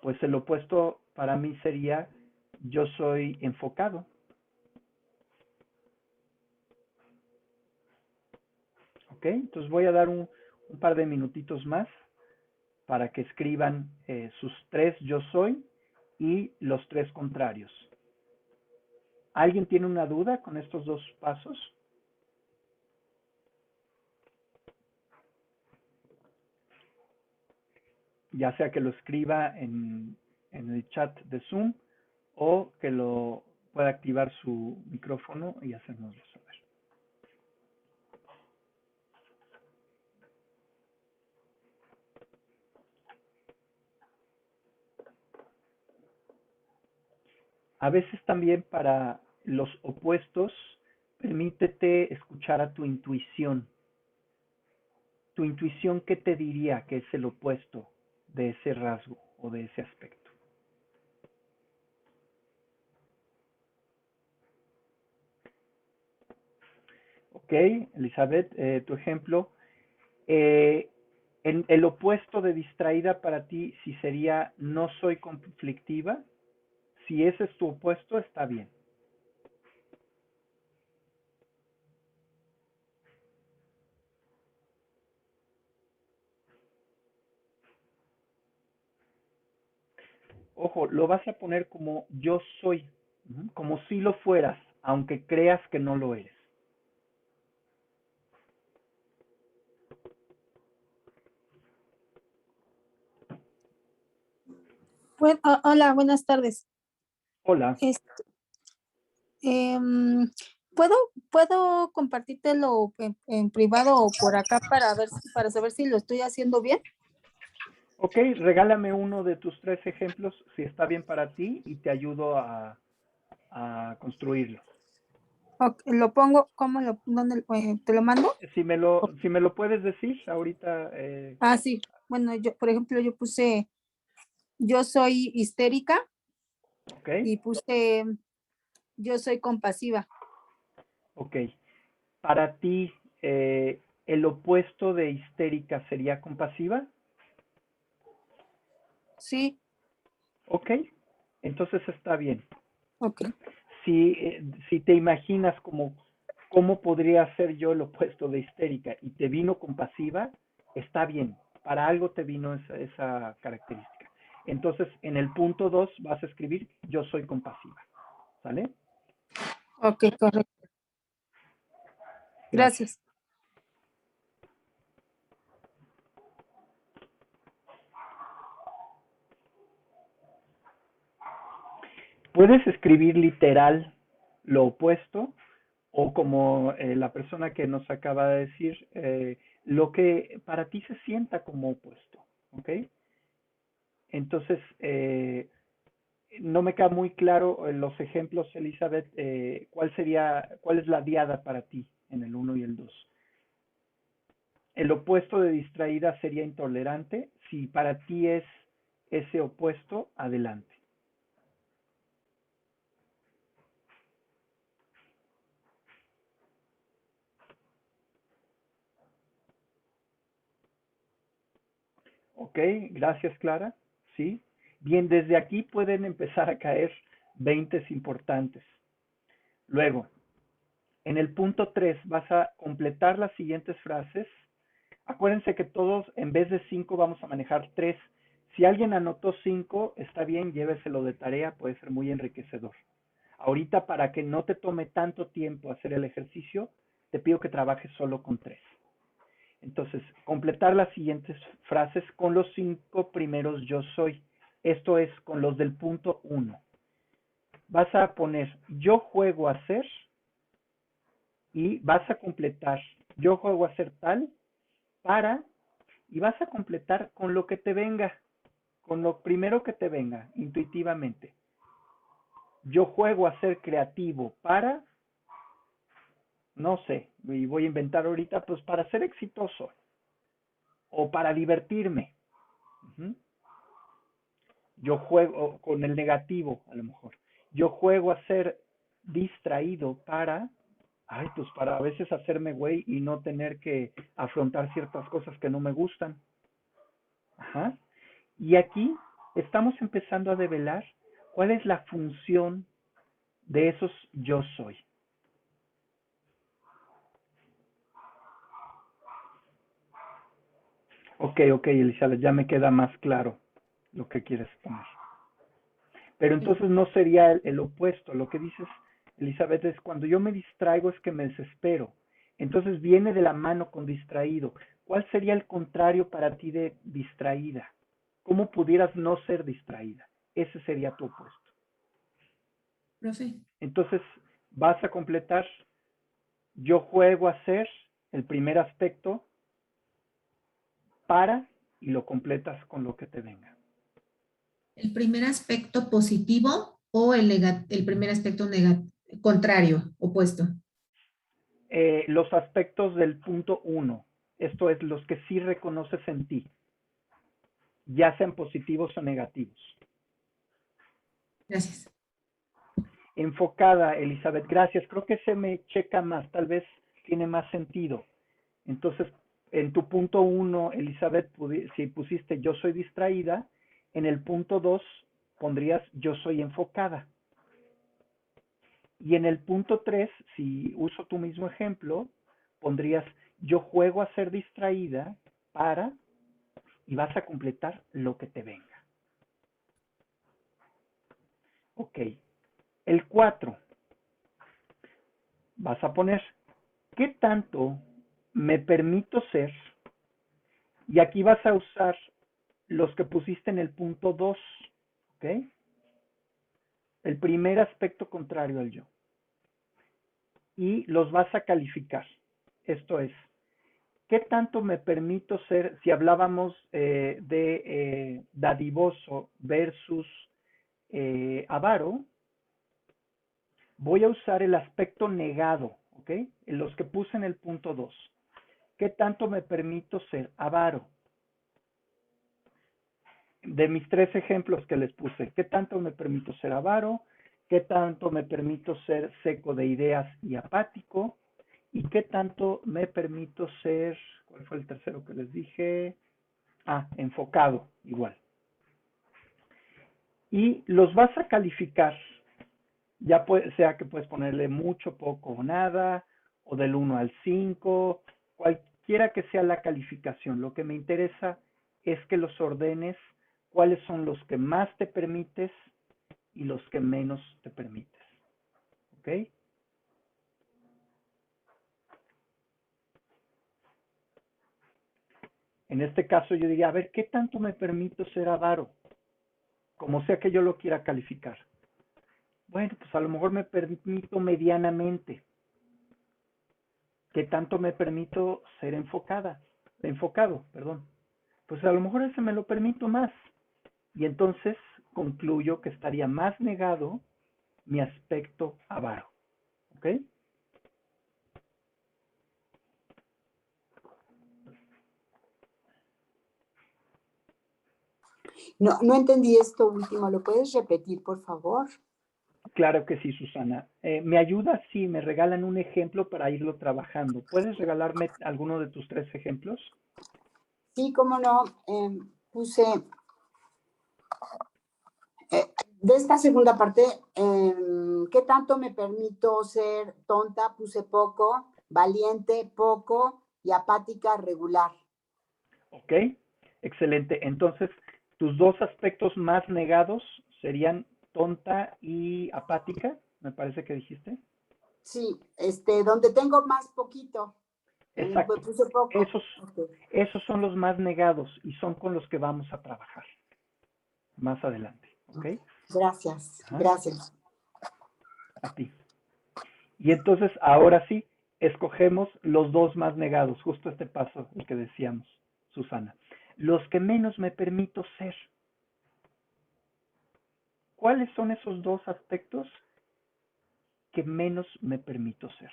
pues el opuesto para mí sería yo soy enfocado. ¿Ok? Entonces voy a dar un par de minutitos más para que escriban sus tres yo soy y los tres contrarios. ¿Alguien tiene una duda con estos dos pasos? Ya sea que lo escriba en el chat de Zoom o que lo pueda activar su micrófono y hacérnoslo saber. A veces también para los opuestos, permítete escuchar a tu intuición. Tu intuición, ¿qué te diría que es el opuesto de ese rasgo o de ese aspecto? Ok, Elizabeth, tu ejemplo. Eh, el opuesto de distraída para ti, si sería no soy conflictiva, si ese es tu opuesto, está bien. Ojo, lo vas a poner como yo soy, como si lo fueras, aunque creas que no lo eres. Hola, buenas tardes. Hola. Este, em, ¿puedo, puedo compartírtelo en privado o por acá para saber si lo estoy haciendo bien? Ok, regálame uno de tus tres ejemplos, si está bien para ti, y te ayudo a construirlo. Lo pongo, dónde, te lo mando? Si me lo puedes decir ahorita, Ah, sí. Bueno, por ejemplo, yo puse, yo soy histérica ok, y puse, yo soy compasiva. ok. Para ti, el opuesto de histérica sería compasiva, Sí, ok, entonces está bien. ok. Si te imaginas como cómo podría ser yo el opuesto de histérica y te vino compasiva, está bien. Para algo te vino esa característica. Entonces, en el punto 2 vas a escribir yo soy compasiva. ¿Sale? Ok, correcto. Gracias. Gracias. Puedes escribir literal lo opuesto o como la persona que nos acaba de decir, lo que para ti se sienta como opuesto. ¿Ok? Entonces, no me queda muy claro los ejemplos, Elizabeth, cuál es la diada para ti en el uno y el 2. El opuesto de distraída sería intolerante. Si para ti es ese opuesto, adelante. Ok, gracias Clara. Sí. Bien, desde aquí pueden empezar a caer 20 importantes. Luego, en el punto 3 vas a completar las siguientes frases. Acuérdense que todos, en vez de 5, vamos a manejar 3. Si alguien anotó 5, está bien, lléveselo de tarea, puede ser muy enriquecedor. Ahorita, para que no te tome tanto tiempo hacer el ejercicio, te pido que trabajes solo con 3. Entonces, completar las siguientes frases con los 5 primeros yo soy. Esto es con los del punto 1. Vas a poner yo juego a ser y vas a completar yo juego a ser tal para y vas a completar con lo que te venga, con lo primero que te venga intuitivamente. Yo juego a ser creativo para, no sé, y voy a inventar ahorita, pues para ser exitoso o para divertirme. Uh-huh. Yo juego con el negativo, a lo mejor. Yo juego a ser distraído para, ay, pues para a veces hacerme güey y no tener que afrontar ciertas cosas que no me gustan. Ajá. Y aquí estamos empezando a develar cuál es la función de esos yo soy. Ok, Elizabeth, ya me queda más claro lo que quieres poner. Pero entonces no sería el opuesto. Lo que dices, Elizabeth, es cuando yo me distraigo es que me desespero. Entonces viene de la mano con distraído. ¿Cuál sería el contrario para ti de distraída? ¿Cómo pudieras no ser distraída? Ese sería tu opuesto. Profe. Entonces vas a completar yo juego a ser el primer aspecto para y lo completas con lo que te venga. ¿El primer aspecto positivo o el primer aspecto contrario, opuesto? Los aspectos del punto 1, esto es los que sí reconoces en ti, ya sean positivos o negativos. Gracias. Enfocada, Elizabeth, gracias. Creo que se me checa más, tal vez tiene más sentido. Entonces, en tu punto 1, Elizabeth, si pusiste yo soy distraída, en el punto 2 pondrías yo soy enfocada. Y en el punto 3, si uso tu mismo ejemplo, pondrías yo juego a ser distraída para y vas a completar lo que te venga. Ok. El 4. Vas a poner ¿qué tanto me permito ser? Y aquí vas a usar los que pusiste en el punto 2. ¿Ok? El primer aspecto contrario al yo. Y los vas a calificar. Esto es, ¿qué tanto me permito ser? Si hablábamos de dadivoso versus avaro, voy a usar el aspecto negado, ¿ok? En los que puse en el punto 2. ¿Qué tanto me permito ser avaro? De mis 3 ejemplos que les puse, ¿qué tanto me permito ser avaro? ¿Qué tanto me permito ser seco de ideas y apático? ¿Y qué tanto me permito ser, cuál fue el tercero que les dije? Enfocado, igual. Y los vas a calificar, ya sea que puedes ponerle mucho, poco o nada, o del 1 al 5, cualquiera que sea la calificación. Lo que me interesa es que los ordenes cuáles son los que más te permites y los que menos te permites. ¿Ok? En este caso yo diría, a ver, ¿qué tanto me permito ser avaro? Como sea que yo lo quiera calificar. Bueno, pues a lo mejor me permito medianamente. ¿Qué tanto me permito ser enfocado, perdón? Pues a lo mejor ese me lo permito más. Y entonces concluyo que estaría más negado mi aspecto avaro. ¿Ok? No entendí esto último. ¿Lo puedes repetir, por favor? Claro que sí, Susana. ¿Me ayudas si me regalan un ejemplo para irlo trabajando? ¿Puedes regalarme alguno de tus 3 ejemplos? Sí, cómo no. Puse, de esta segunda parte, ¿qué tanto me permito ser tonta? Puse poco, valiente, poco y apática, regular. Ok, excelente. Entonces, tus 2 aspectos más negados serían tonta y apática, me parece que dijiste. Sí, donde tengo más poquito. Exacto. Puse poco. Esos, Ok. esos son los más negados y son con los que vamos a trabajar más adelante. ¿Ok? Gracias, Ajá. gracias. A ti. Y entonces, ahora sí, escogemos los dos más negados, justo este paso, el que decíamos, Susana. Los que menos me permito ser. ¿Cuáles son esos dos aspectos que menos me permito ser?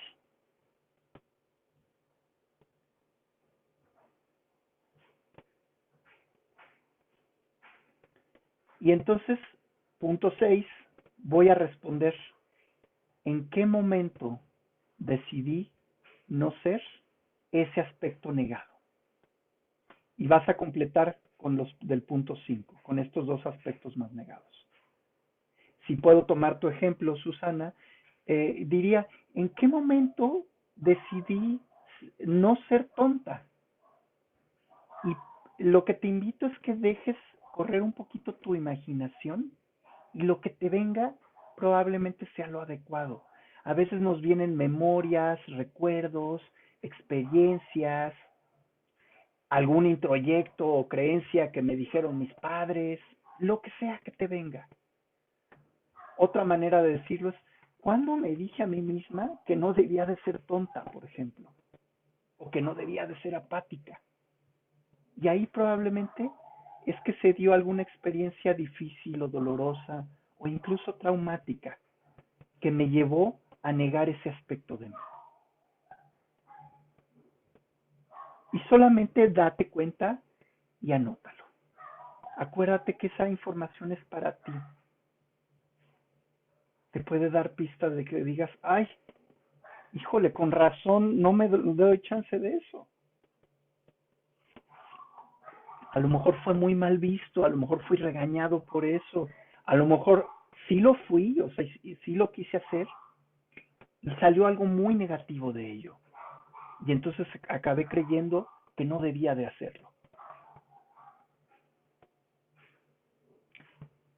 Y entonces, punto 6, voy a responder en qué momento decidí no ser ese aspecto negado. Y vas a completar con los del punto 5, con estos dos aspectos más negados. Si puedo tomar tu ejemplo, Susana, diría, ¿en qué momento decidí no ser tonta? Y lo que te invito es que dejes correr un poquito tu imaginación y lo que te venga probablemente sea lo adecuado. A veces nos vienen memorias, recuerdos, experiencias, algún introyecto o creencia que me dijeron mis padres, lo que sea que te venga. Otra manera de decirlo es, ¿cuándo me dije a mí misma que no debía de ser tonta, por ejemplo? O que no debía de ser apática. Y ahí probablemente es que se dio alguna experiencia difícil o dolorosa o incluso traumática que me llevó a negar ese aspecto de mí. Y solamente date cuenta y anótalo. Acuérdate que esa información es para ti. Te puede dar pistas de que digas, ay, híjole, con razón no me doy chance de eso. A lo mejor fue muy mal visto, a lo mejor fui regañado por eso, a lo mejor sí lo fui, o sea, sí lo quise hacer y salió algo muy negativo de ello. Y entonces acabé creyendo que no debía de hacerlo.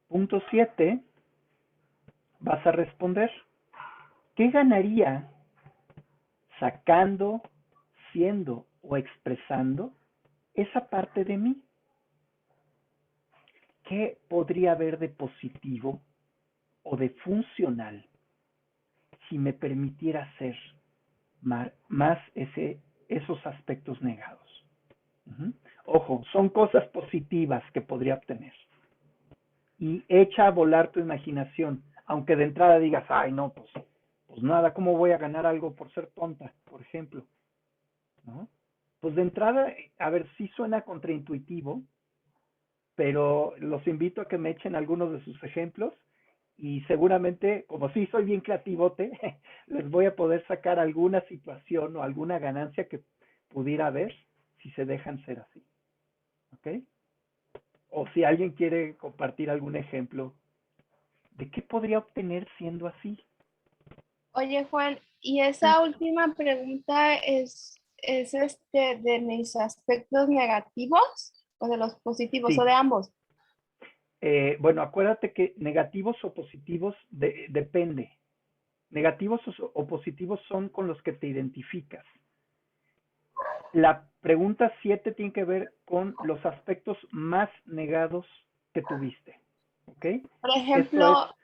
Punto 7, vas a responder, ¿qué ganaría sacando, siendo o expresando esa parte de mí? ¿Qué podría haber de positivo o de funcional si me permitiera ser más esos aspectos negados? Ojo, son cosas positivas que podría obtener. Y echa a volar tu imaginación, aunque de entrada digas, ay, no, pues nada, ¿cómo voy a ganar algo por ser tonta, por ejemplo? ¿No? Pues de entrada, a ver, sí suena contraintuitivo, pero los invito a que me echen algunos de sus ejemplos y seguramente, como sí soy bien creativote, les voy a poder sacar alguna situación o alguna ganancia que pudiera haber si se dejan ser así. ¿Ok? O si alguien quiere compartir algún ejemplo de qué podría obtener siendo así. Oye, Juan, y esa última pregunta es de mis aspectos negativos o de los positivos Sí. o de ambos. Bueno, acuérdate que negativos o positivos depende. Negativos o positivos son con los que te identificas. La pregunta 7 tiene que ver con los aspectos más negados que tuviste. ¿Ok? Por Esto es ejemplo,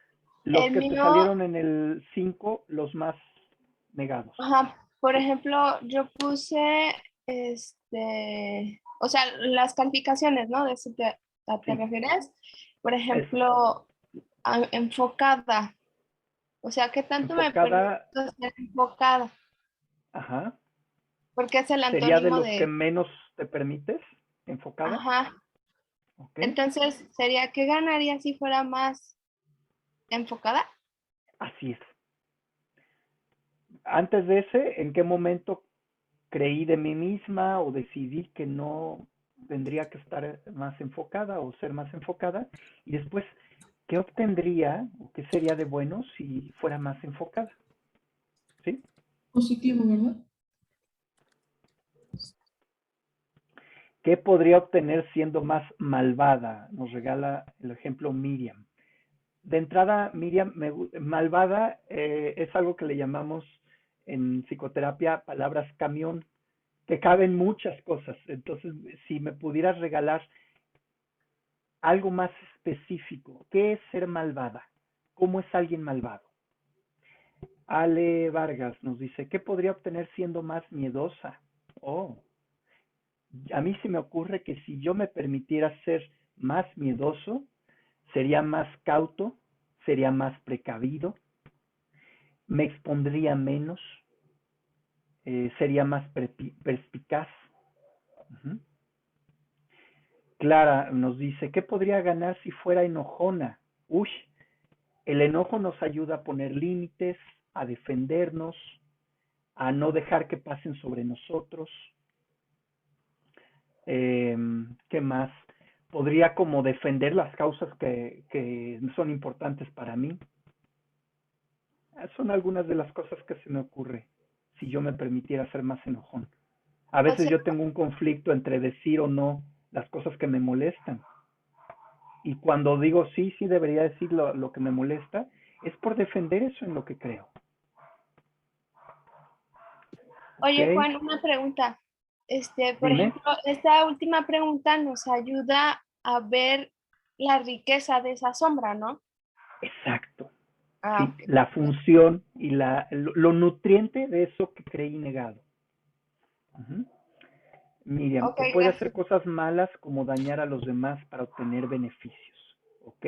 los el que te mío, salieron en el 5, los más negados. ajá, por ejemplo, yo puse, o sea, las calificaciones, ¿no? ¿De eso te Sí, refieres? Por eso. ejemplo, enfocada. O sea, ¿qué tanto me permito Enfocada, ser enfocada? ajá. Porque es el Sería de antónimo los que de, menos te permites, enfocada. ajá. ¿Ok? Entonces, sería, ¿qué ganaría si fuera más enfocada? Así es. Antes de ese, ¿en qué momento creí de mí misma o decidí que no tendría que estar más enfocada o ser más enfocada? Y después, ¿qué obtendría o qué sería de bueno si fuera más enfocada? ¿Sí? Positivo, ¿verdad? ¿Qué podría obtener siendo más malvada? Nos regala el ejemplo Miriam. De entrada, Miriam, malvada es algo que le llamamos en psicoterapia palabras camión. que caben muchas cosas. Entonces, si me pudieras regalar algo más específico, ¿qué es ser malvada? ¿Cómo es alguien malvado? Ale Vargas nos dice, ¿qué podría obtener siendo más miedosa? Oh, a mí se me ocurre que si yo me permitiera ser más miedoso, sería más cauto, sería más precavido, me expondría menos, sería más perspicaz. Uh-huh. Clara nos dice, ¿qué podría ganar si fuera enojona? Uy, el enojo nos ayuda a poner límites, a defendernos, a no dejar que pasen sobre nosotros. ¿Qué más? Podría como defender las causas que son importantes para mí. Son algunas de las cosas que se me ocurre si yo me permitiera ser más enojón. A O veces sea, yo tengo un conflicto entre decir o no las cosas que me molestan. Y cuando digo sí debería decir lo que me molesta, es por defender eso en lo que creo. oye, ¿Ok? Juan, una pregunta. Por Dime. ejemplo, esta última pregunta nos ayuda a ver la riqueza de esa sombra, ¿no? Exacto. Ah, Sí, ok. la función y lo nutriente de eso que creí negado. Uh-huh. Miriam, Ok, que puede hacer gracias. cosas malas como dañar a los demás para obtener beneficios. Ok.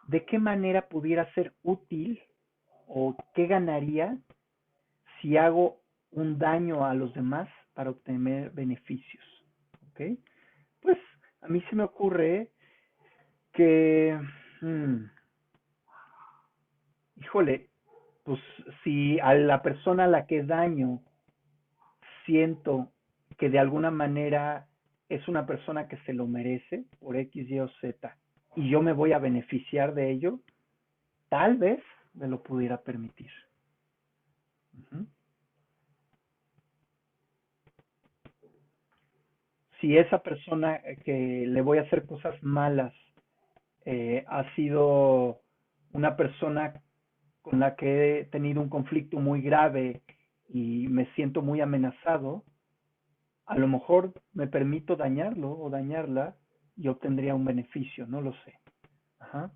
¿De qué manera pudiera ser útil o qué ganaría si hago un daño a los demás para obtener beneficios? Ok. Pues a mí se me ocurre que, híjole, pues si a la persona a la que daño siento que de alguna manera es una persona que se lo merece por X, Y o Z y yo me voy a beneficiar de ello, tal vez me lo pudiera permitir. Uh-huh. Si esa persona que le voy a hacer cosas malas ha sido una persona con la que he tenido un conflicto muy grave y me siento muy amenazado, a lo mejor me permito dañarlo o dañarla y obtendría un beneficio, no lo sé. Ajá.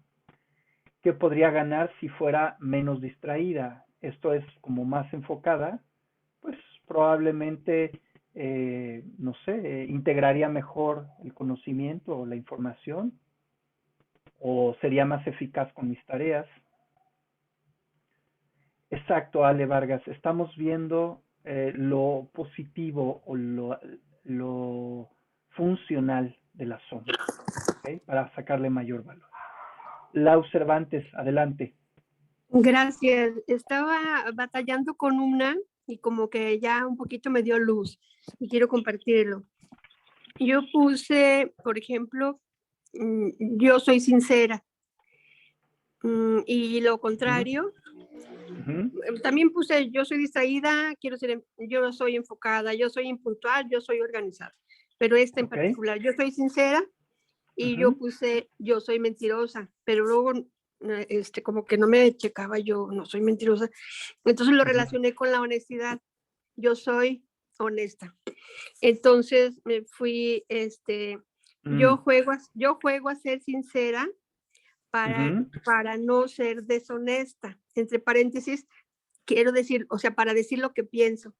¿Qué podría ganar si fuera menos distraída? Esto es como más enfocada, pues probablemente, no sé, integraría mejor el conocimiento o la información o sería más eficaz con mis tareas. Exacto, Ale Vargas. Estamos viendo lo positivo o lo funcional de la sombra, ¿okay? Para sacarle mayor valor. Lau Cervantes, adelante. Gracias. Estaba batallando con una y como que ya un poquito me dio luz y quiero compartirlo. Yo puse, por ejemplo, yo soy sincera. Y lo contrario, también puse yo soy distraída, yo soy enfocada, yo soy impuntual, yo soy organizada. Pero esta en particular, yo soy sincera y yo puse yo soy mentirosa, pero luego como que no me checaba, yo no soy mentirosa. Entonces lo relacioné con la honestidad. Yo soy honesta. Entonces me fui, yo juego a ser sincera para no ser deshonesta. Entre paréntesis, quiero decir, o sea, para decir lo que pienso.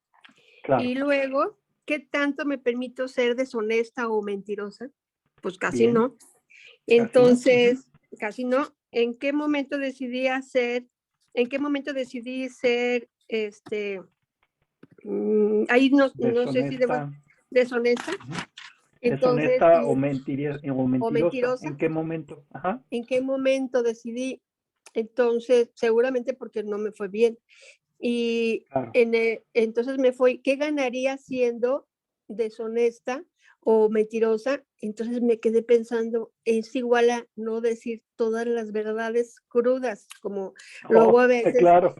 Claro. Y luego, ¿qué tanto me permito ser deshonesta o mentirosa? Pues casi Bien. No. Entonces, casi no. ¿En qué momento decidí ser, ahí no sé si debo, deshonesta? Entonces, deshonesta o mentirosa. ¿En qué momento? Ajá. ¿En qué momento decidí? Entonces, seguramente porque no me fue bien. Y claro. Entonces me fue, ¿qué ganaría siendo deshonesta o mentirosa? Entonces me quedé pensando, es igual a no decir todas las verdades crudas, como luego a veces, claro.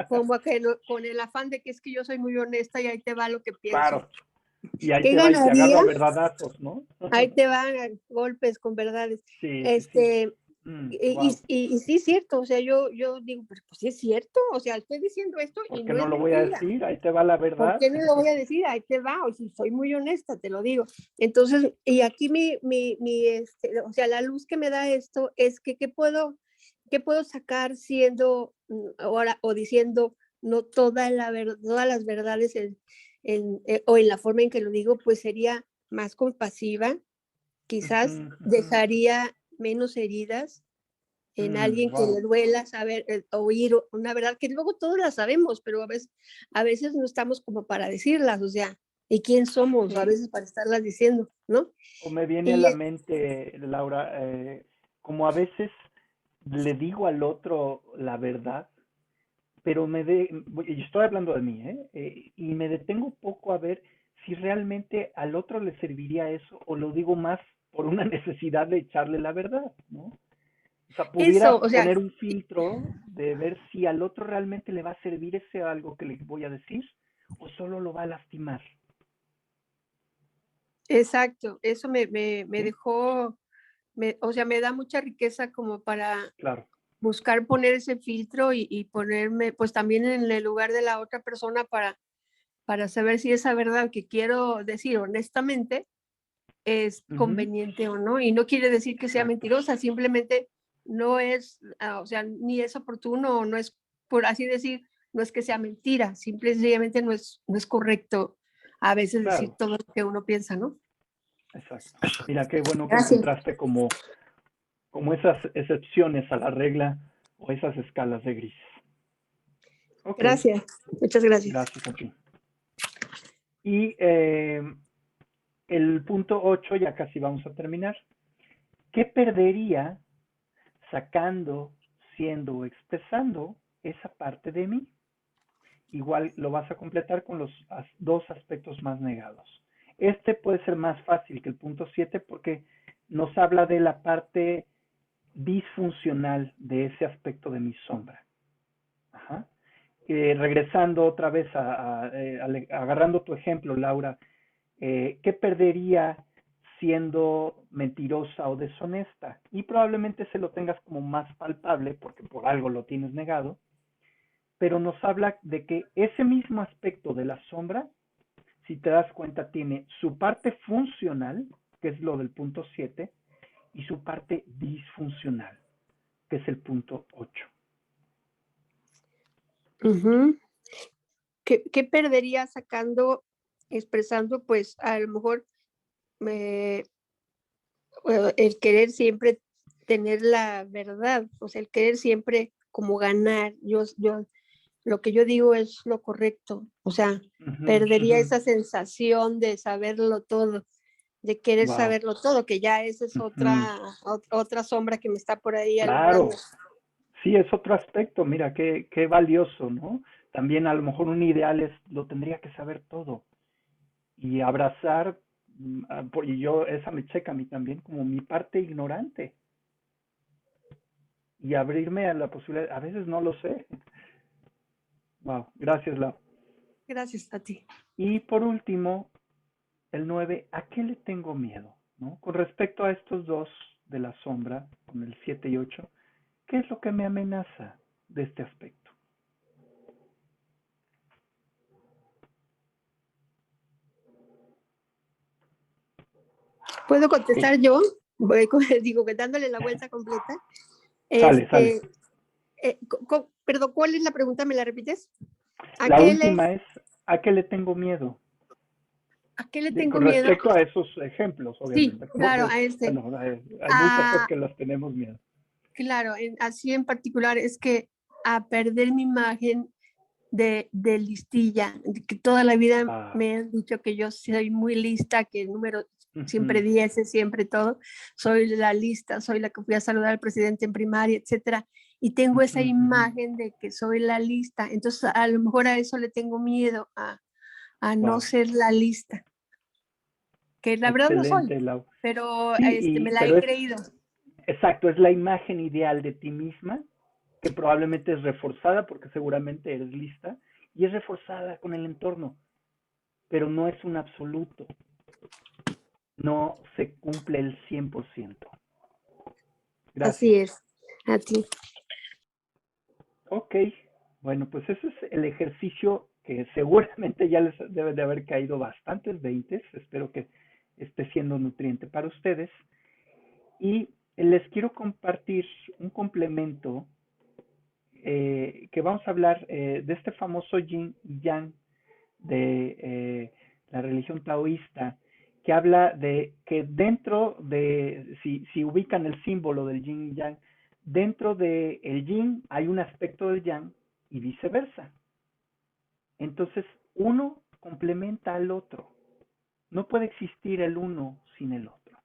como que con el afán de que es que yo soy muy honesta y ahí te va lo que pienso. Claro. Y ahí te va y te agarra verdadazos, ¿no? Ahí te van golpes con verdades. Sí, sí. Wow. Y sí es cierto, o sea, yo digo, pero pues sí es cierto, o sea, estoy diciendo esto ¿Por y qué no no es lo voy a mentira. decir? Ahí te va la ¿Por verdad. qué no lo voy a decir? Ahí te va, o si soy muy honesta, te lo digo. Entonces, y aquí o sea, la luz que me da esto es que qué puedo sacar siendo ahora o diciendo no todas las verdades o en la forma en que lo digo, pues sería más compasiva, quizás Ujú, ujú. dejaría menos heridas en alguien que Wow. le duela saber, oír una verdad que luego todos la sabemos, pero a veces no estamos como para decirlas, o sea, ¿y quién somos? A Sí. veces para estarlas diciendo, ¿no? O me viene a Y la mente, Laura, como a veces le digo al otro la verdad, pero y estoy hablando de mí, y me detengo poco a ver si realmente al otro le serviría eso o lo digo más por una necesidad de echarle la verdad, ¿no? O sea, eso, pudiera o sea, poner un filtro de ver si al otro realmente le va a servir ese algo que le voy a decir o solo lo va a lastimar. exacto, eso me ¿Sí? dejó, o sea, me da mucha riqueza como para Claro. buscar poner ese filtro y ponerme pues también en el lugar de la otra persona para saber si esa verdad que quiero decir honestamente es Ujú. conveniente o no. Y no quiere decir que sea Exacto. mentirosa, simplemente no es, o sea, ni es oportuno, no es, por así decir, no es que sea mentira, simplemente no es correcto a veces decir Claro. todo lo que uno piensa, ¿no? Exacto. Mira, qué bueno que Gracias. encontraste como esas excepciones a la regla o esas escalas de grises. Ok, Gracias, muchas gracias. gracias a ti. Y el punto 8, ya casi vamos a terminar. ¿Qué perdería sacando, siendo o expresando esa parte de mí? Igual lo vas a completar con los dos aspectos más negados. Este puede ser más fácil que el punto 7 porque nos habla de la parte disfuncional de ese aspecto de mi sombra. Ajá. Regresando otra vez agarrando tu ejemplo, Laura, ¿qué perdería siendo mentirosa o deshonesta? Y probablemente se lo tengas como más palpable porque por algo lo tienes negado, pero nos habla de que ese mismo aspecto de la sombra, si te das cuenta, tiene su parte funcional, que es lo del punto 7, y su parte disfuncional, que es el punto 8. Uh-huh. ¿Qué perdería sacando, expresando, pues a lo mejor el querer siempre tener la verdad, o sea, el querer siempre como ganar, lo que yo digo es lo correcto, o sea, perdería esa sensación de saberlo todo, de querer Wow. saberlo todo, que ya esa es otra sombra que me está por ahí alumbrando. Claro, sí, es otro aspecto, mira, qué valioso, ¿no? También a lo mejor un ideal lo tendría que saber todo y abrazar, y yo, esa me checa a mí también como mi parte ignorante y abrirme a la posibilidad, a veces no lo sé. Wow, gracias, Lau. Gracias a ti. Y por último, el 9, ¿a qué le tengo miedo? ¿No? Con respecto a estos dos de la sombra, con el 7 y 8, ¿qué es lo que me amenaza de este aspecto? ¿Puedo contestar yo? Voy, digo, dándole la vuelta completa. Sale. Perdón, ¿cuál es la pregunta? ¿Me la repites? La última es, ¿a qué le tengo miedo? ¿A qué le tengo Con miedo? respecto a esos ejemplos, Sí, obviamente, claro, porque, a este. bueno, hay muchas cosas Ah, que las tenemos miedo. claro, así en particular es que a perder mi imagen de listilla, que toda la vida me han dicho que yo soy muy lista, que el número siempre 10, siempre todo, soy la lista, soy la que fui a saludar al presidente en primaria, etcétera, y tengo esa imagen de que soy la lista, entonces a lo mejor a eso le tengo miedo, a no ser la lista, que la verdad no soy, Excelente, Lau. pero Sí, me la he pero creído. exacto, es la imagen ideal de ti misma, que probablemente es reforzada porque seguramente eres lista, y es reforzada con el entorno, pero no es un absoluto, no se cumple el 100%. Gracias. Así es. A ti. Ok, bueno, pues ese es el ejercicio que seguramente ya les debe de haber caído bastantes veintes. Espero que esté siendo nutriente para ustedes. Y les quiero compartir un complemento que vamos a hablar de este famoso yin y yang de la religión taoísta, que habla de que dentro de, si ubican el símbolo del yin y yang, dentro del yin hay un aspecto del yang y viceversa. Entonces, uno complementa al otro. No puede existir el uno sin el otro.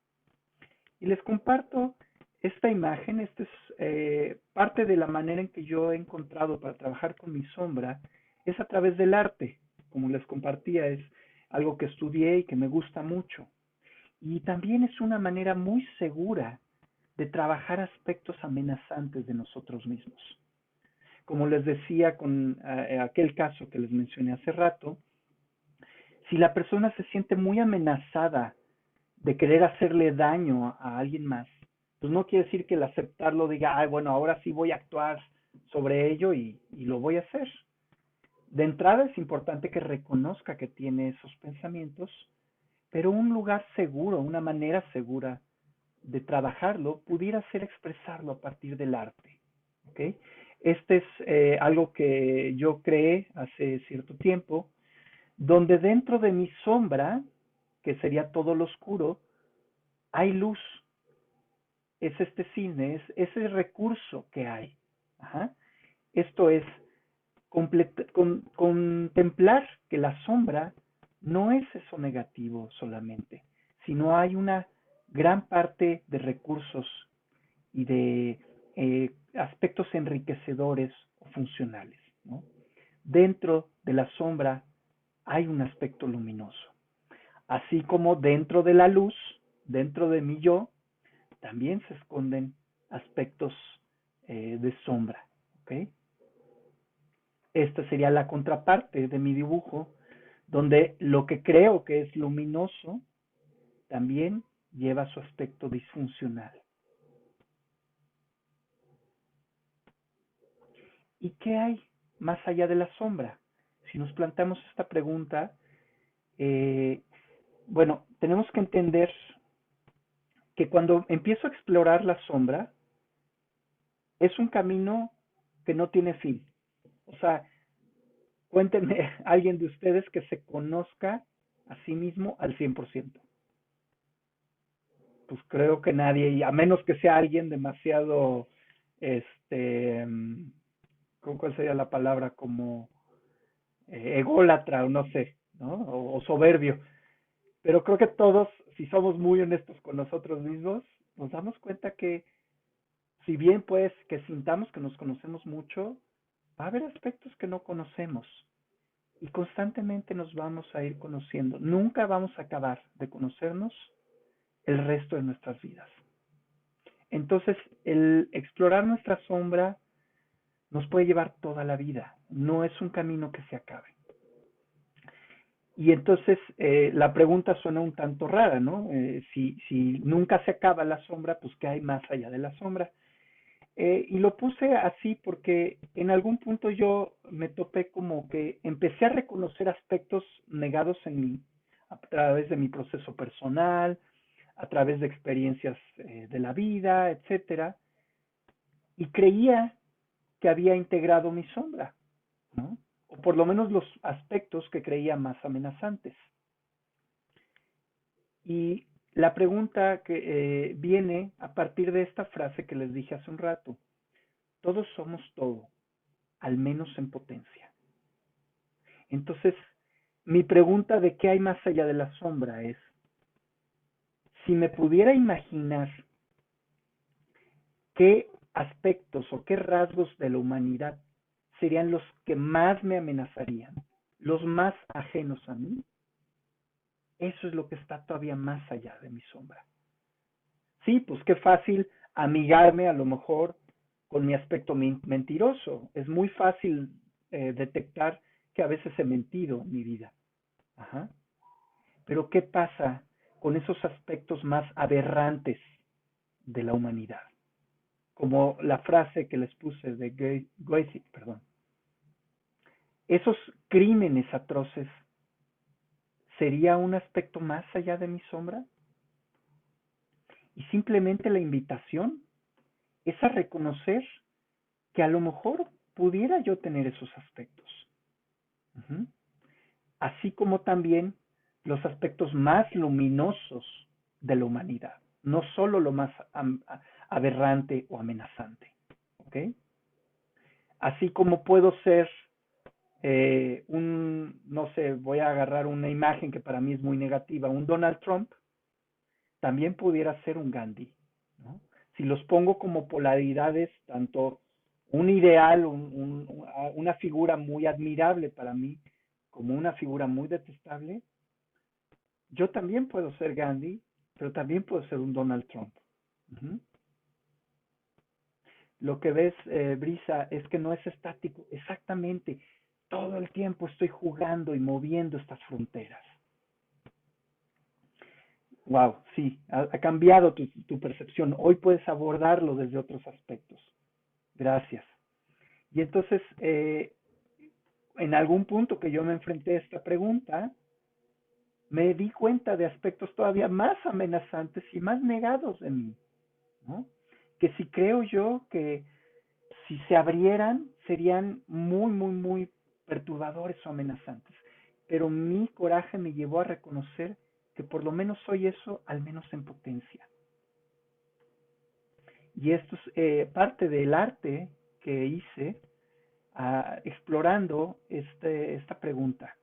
Y les comparto esta imagen. Esta es parte de la manera en que yo he encontrado para trabajar con mi sombra, es a través del arte. Como les compartía, es algo que estudié y que me gusta mucho. Y también es una manera muy segura de trabajar aspectos amenazantes de nosotros mismos. Como les decía con aquel caso que les mencioné hace rato, si la persona se siente muy amenazada de querer hacerle daño a alguien más, pues no quiere decir que el aceptarlo diga, ay, bueno, ahora sí voy a actuar sobre ello y lo voy a hacer. De entrada es importante que reconozca que tiene esos pensamientos, pero un lugar seguro, una manera segura de trabajarlo, pudiera ser expresarlo a partir del arte. ¿Okay? Este es algo que yo creé hace cierto tiempo, donde dentro de mi sombra, que sería todo lo oscuro, hay luz. Es este cine, es ese recurso que hay. Ajá. Esto es contemplar que la sombra no es eso negativo solamente, sino hay una gran parte de recursos y de aspectos enriquecedores o funcionales, ¿no? Dentro de la sombra hay un aspecto luminoso, así como dentro de la luz, dentro de mi yo, también se esconden aspectos de sombra, ¿ok? Esta sería la contraparte de mi dibujo, donde lo que creo que es luminoso también lleva su aspecto disfuncional. ¿Y qué hay más allá de la sombra? Si nos planteamos esta pregunta, bueno, tenemos que entender que cuando empiezo a explorar la sombra, es un camino que no tiene fin. O sea, cuéntenme alguien de ustedes que se conozca a sí mismo al 100%. Pues creo que nadie, y a menos que sea alguien demasiado, ¿cuál sería la palabra? Como ególatra o no sé, ¿no? O soberbio. Pero creo que todos, si somos muy honestos con nosotros mismos, nos damos cuenta que si bien pues que sintamos que nos conocemos mucho, va a haber aspectos que no conocemos y constantemente nos vamos a ir conociendo. Nunca vamos a acabar de conocernos el resto de nuestras vidas. Entonces, el explorar nuestra sombra nos puede llevar toda la vida. No es un camino que se acabe. Y entonces la pregunta suena un tanto rara, ¿no? Si nunca se acaba la sombra, pues ¿qué hay más allá de la sombra? Y lo puse así porque en algún punto yo me topé como que empecé a reconocer aspectos negados en mí a través de mi proceso personal, a través de experiencias de la vida, etcétera, y creía que había integrado mi sombra, ¿no? O por lo menos los aspectos que creía más amenazantes. Y la pregunta que viene a partir de esta frase que les dije hace un rato. Todos somos todo, al menos en potencia. Entonces, mi pregunta de qué hay más allá de la sombra es, si me pudiera imaginar qué aspectos o qué rasgos de la humanidad serían los que más me amenazarían, los más ajenos a mí, eso es lo que está todavía más allá de mi sombra. Sí, pues qué fácil amigarme a lo mejor con mi aspecto mentiroso. Es muy fácil detectar que a veces he mentido en mi vida. Ajá. Pero ¿qué pasa con esos aspectos más aberrantes de la humanidad? como la frase que les puse de Goethe, perdón. Esos crímenes atroces, ¿sería un aspecto más allá de mi sombra? Y simplemente la invitación es a reconocer que a lo mejor pudiera yo tener esos aspectos. Así como también los aspectos más luminosos de la humanidad, no solo lo más aberrante o amenazante. ¿Ok? Así como puedo ser no sé, voy a agarrar una imagen que para mí es muy negativa, un Donald Trump, también pudiera ser un Gandhi, ¿no? Si los pongo como polaridades, tanto un ideal, una figura muy admirable para mí, como una figura muy detestable, yo también puedo ser Gandhi, pero también puedo ser un Donald Trump. Lo que ves, Brisa, es que no es estático, exactamente. Todo el tiempo estoy jugando y moviendo estas fronteras. Wow, sí, ha cambiado tu percepción. Hoy puedes abordarlo desde otros aspectos. Gracias. Y entonces, en algún punto que yo me enfrenté a esta pregunta, me di cuenta de aspectos todavía más amenazantes y más negados de mí, ¿no? Que si creo yo que si se abrieran, serían muy, muy, muy perturbadores o amenazantes. Pero mi coraje me llevó a reconocer que por lo menos soy eso, al menos en potencia. Y esto es parte del arte que hice explorando esta pregunta.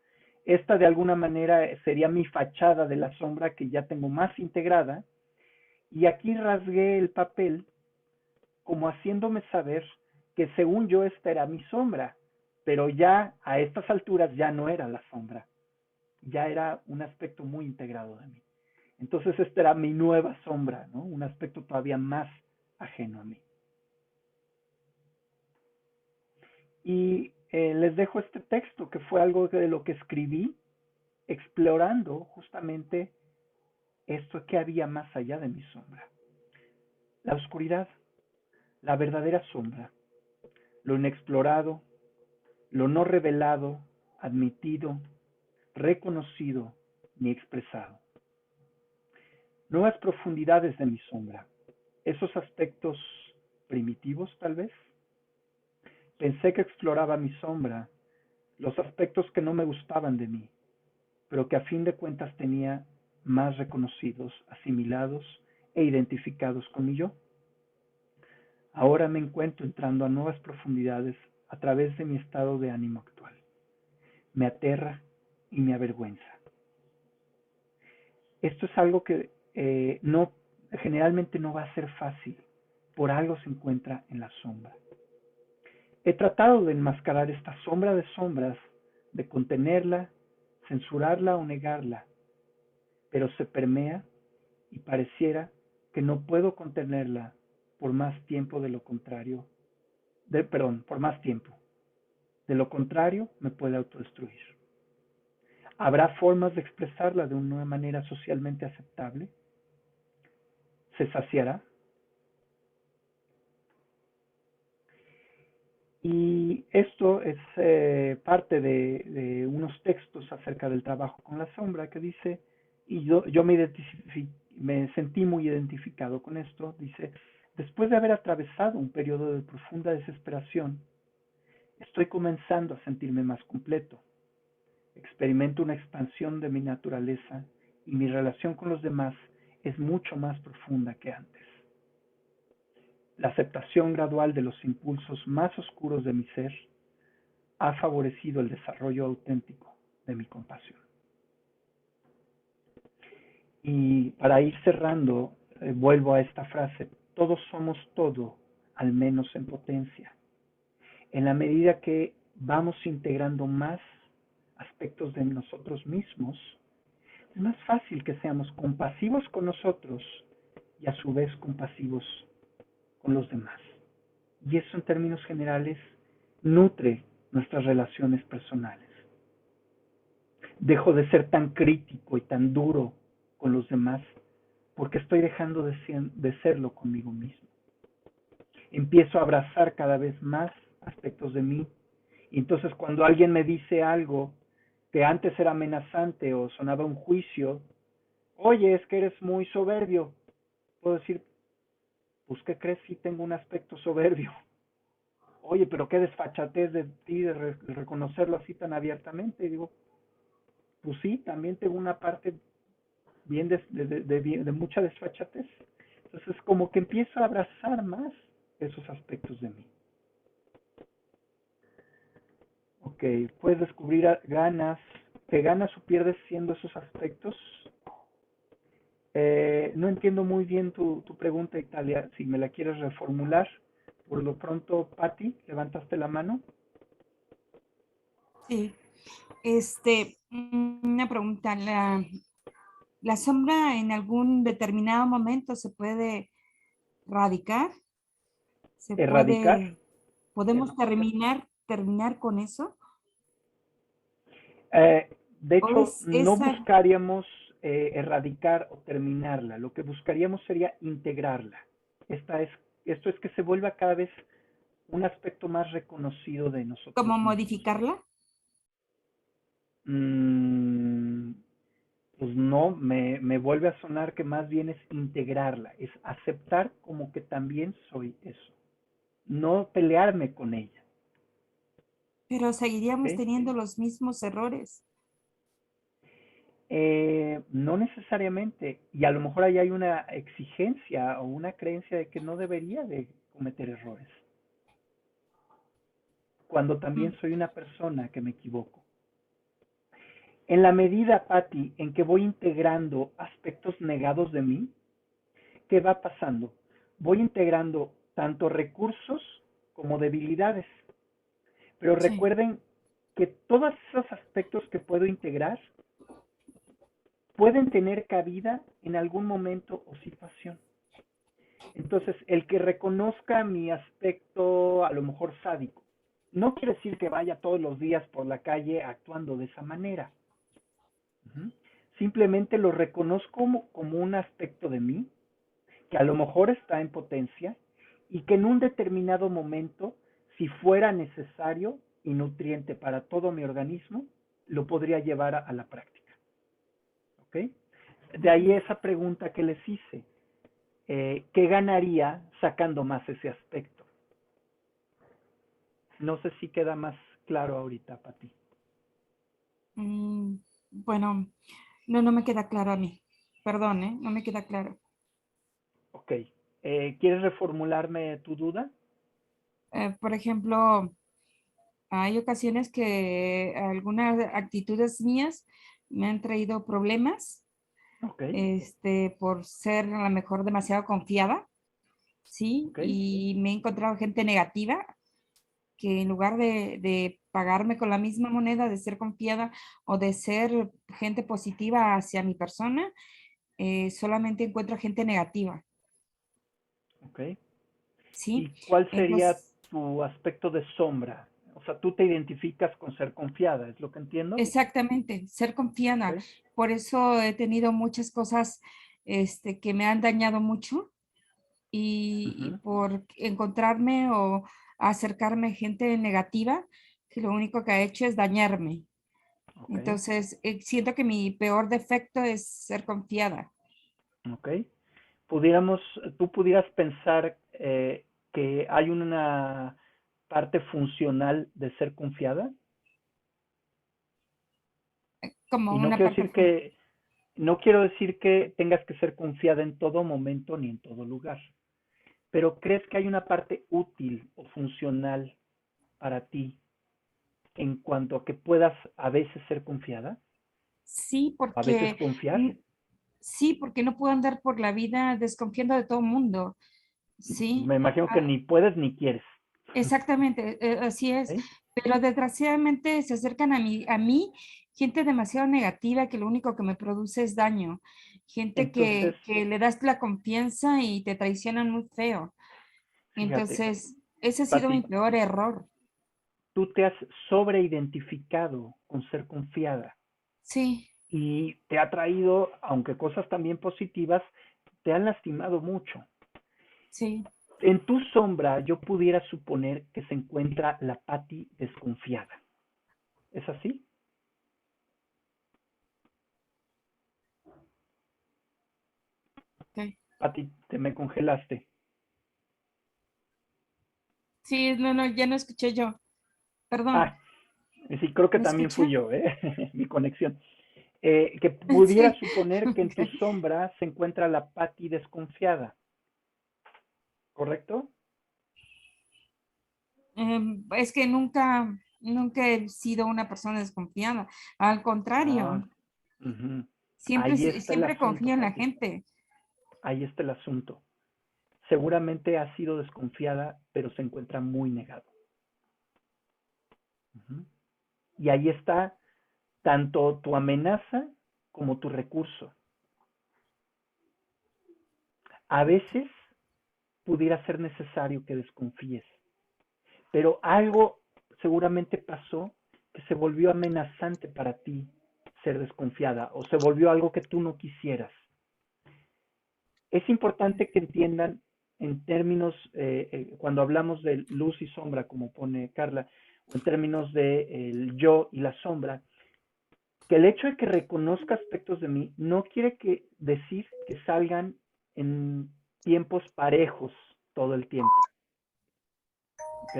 Esta de alguna manera sería mi fachada de la sombra que ya tengo más integrada. Y aquí rasgué el papel como haciéndome saber que según yo esta era mi sombra, pero ya a estas alturas ya no era la sombra, ya era un aspecto muy integrado de mí. Entonces esta era mi nueva sombra, ¿no? Un aspecto todavía más ajeno a mí. Y les dejo este texto que fue algo de lo que escribí explorando justamente esto que había más allá de mi sombra. La oscuridad, la verdadera sombra, lo inexplorado, lo no revelado, admitido, reconocido ni expresado. Nuevas profundidades de mi sombra, esos aspectos primitivos tal vez. Pensé que exploraba mi sombra, los aspectos que no me gustaban de mí, pero que a fin de cuentas tenía más reconocidos, asimilados e identificados con mi yo. Ahora me encuentro entrando a nuevas profundidades a través de mi estado de ánimo actual. Me aterra y me avergüenza. Esto es algo que generalmente no va a ser fácil, por algo se encuentra en la sombra. He tratado de enmascarar esta sombra de sombras, de contenerla, censurarla o negarla, pero se permea y pareciera que no puedo contenerla por más tiempo de lo contrario, por más tiempo. De lo contrario, me puede autodestruir. ¿Habrá formas de expresarla de una manera socialmente aceptable? ¿Se saciará? Y esto es parte de unos textos acerca del trabajo con la sombra que dice, y yo me sentí muy identificado con esto, dice, después de haber atravesado un periodo de profunda desesperación, estoy comenzando a sentirme más completo. Experimento una expansión de mi naturaleza y mi relación con los demás es mucho más profunda que antes. La aceptación gradual de los impulsos más oscuros de mi ser ha favorecido el desarrollo auténtico de mi compasión. Y para ir cerrando, vuelvo a esta frase, todos somos todo, al menos en potencia. En la medida que vamos integrando más aspectos de nosotros mismos, es más fácil que seamos compasivos con nosotros y a su vez compasivos con los demás. Y eso en términos generales nutre nuestras relaciones personales. Dejo de ser tan crítico y tan duro con los demás porque estoy dejando de serlo conmigo mismo. Empiezo a abrazar cada vez más aspectos de mí. Y entonces cuando alguien me dice algo que antes era amenazante o sonaba un juicio, oye, es que eres muy soberbio, puedo decir, pues, ¿qué crees? Sí tengo un aspecto soberbio. Oye, pero qué desfachatez de ti de reconocerlo así tan abiertamente. Y digo, pues sí, también tengo una parte bien de mucha desfachatez. Entonces, como que empiezo a abrazar más esos aspectos de mí. Ok, puedes descubrir que ganas o pierdes siendo esos aspectos. No entiendo muy bien tu pregunta, Italia, si me la quieres reformular. Por lo pronto, Patti, levantaste la mano. Sí, una pregunta, ¿la sombra en algún determinado momento se puede radicar? Erradicar. ¿Podemos terminar con eso? De ¿O hecho, es no esa buscaríamos erradicar o terminarla. Lo que buscaríamos sería integrarla. Esto es que se vuelva cada vez un aspecto más reconocido de nosotros como mismos. modificarla? Pues no, me vuelve a sonar que más bien es integrarla, es aceptar como que también soy eso, no pelearme con ella. Pero seguiríamos ¿Ok? teniendo los mismos errores. No necesariamente, y a lo mejor ahí hay una exigencia o una creencia de que no debería de cometer errores, cuando también Mm, soy una persona que me equivoco. En la medida, Patti, en que voy integrando aspectos negados de mí, ¿qué va pasando? Voy integrando tanto recursos como debilidades, pero sí, recuerden que todos esos aspectos que puedo integrar pueden tener cabida en algún momento o situación. Entonces, el que reconozca mi aspecto a lo mejor sádico, no quiere decir que vaya todos los días por la calle actuando de esa manera. Simplemente lo reconozco como un aspecto de mí, que a lo mejor está en potencia y que en un determinado momento, si fuera necesario y nutriente para todo mi organismo, lo podría llevar a la práctica. ¿Ok? De ahí esa pregunta que les hice. ¿Qué ganaría sacando más ese aspecto? No sé si queda más claro ahorita para ti. bueno, no me queda claro a mí. Perdón, ¿eh? No me queda claro. Ok. ¿Quieres reformularme tu duda? Por ejemplo, hay ocasiones que algunas actitudes mías me han traído problemas, Ok. por ser a lo mejor demasiado confiada, ¿sí? Ok. Y me he encontrado gente negativa que en lugar de pagarme con la misma moneda de ser confiada o de ser gente positiva hacia mi persona, solamente encuentro gente negativa, Ok. ¿sí? ¿Y cuál sería Entonces, tu aspecto de sombra? O sea, tú te identificas con ser confiada, ¿es lo que entiendo? exactamente, ser confiada. Ok. Por eso he tenido muchas cosas, que me han dañado mucho y Ujú. por encontrarme o acercarme gente negativa, que lo único que ha hecho es dañarme. Ok. Entonces, siento que mi peor defecto es ser confiada. Ok. Tú pudieras pensar que hay una parte funcional de ser confiada. Como Y una parte no quiero decir que tengas que ser confiada en todo momento ni en todo lugar, pero ¿crees que hay una parte útil o funcional para ti en cuanto a que puedas a veces ser confiada sí, o a veces confiar? sí, porque no puedo andar por la vida desconfiando de todo el mundo. Sí, Me imagino que ni puedes ni quieres. exactamente, así es. ¿Ok? Pero desgraciadamente se acercan a mí gente demasiado negativa que lo único que me produce es daño. Gente Entonces, que le das la confianza y te traicionan muy feo. fíjate, Entonces, ese ha sido mi Pati, peor error. tú te has sobreidentificado con ser confiada Sí, y te ha traído, aunque cosas también positivas, te han lastimado mucho. sí, En tu sombra yo pudiera suponer que se encuentra la Patti desconfiada. ¿Es así? Ok. Patti, te me congelaste. Sí, no, ya no escuché yo. Perdón, Ah, sí, creo que ¿me también fui escucha? yo, mi conexión. Que pudiera Sí. suponer que en tu Ok. sombra se encuentra la Patti desconfiada, ¿correcto? Es que nunca he sido una persona desconfiada. Al Ah, contrario, ujú. siempre, Ahí está el siempre asunto, confío en la Patti. gente. Ahí está el asunto. Seguramente ha sido desconfiada, pero se encuentra muy negado. Ujú. Y ahí está tanto tu amenaza como tu recurso. A veces pudiera ser necesario que desconfíes, pero algo seguramente pasó que se volvió amenazante para ti ser desconfiada o se volvió algo que tú no quisieras. Es importante que entiendan en términos, cuando hablamos de luz y sombra, como pone Carla, o en términos de el yo y la sombra, que el hecho de que reconozca aspectos de mí no quiere decir que salgan en tiempos parejos todo el tiempo, ¿ok?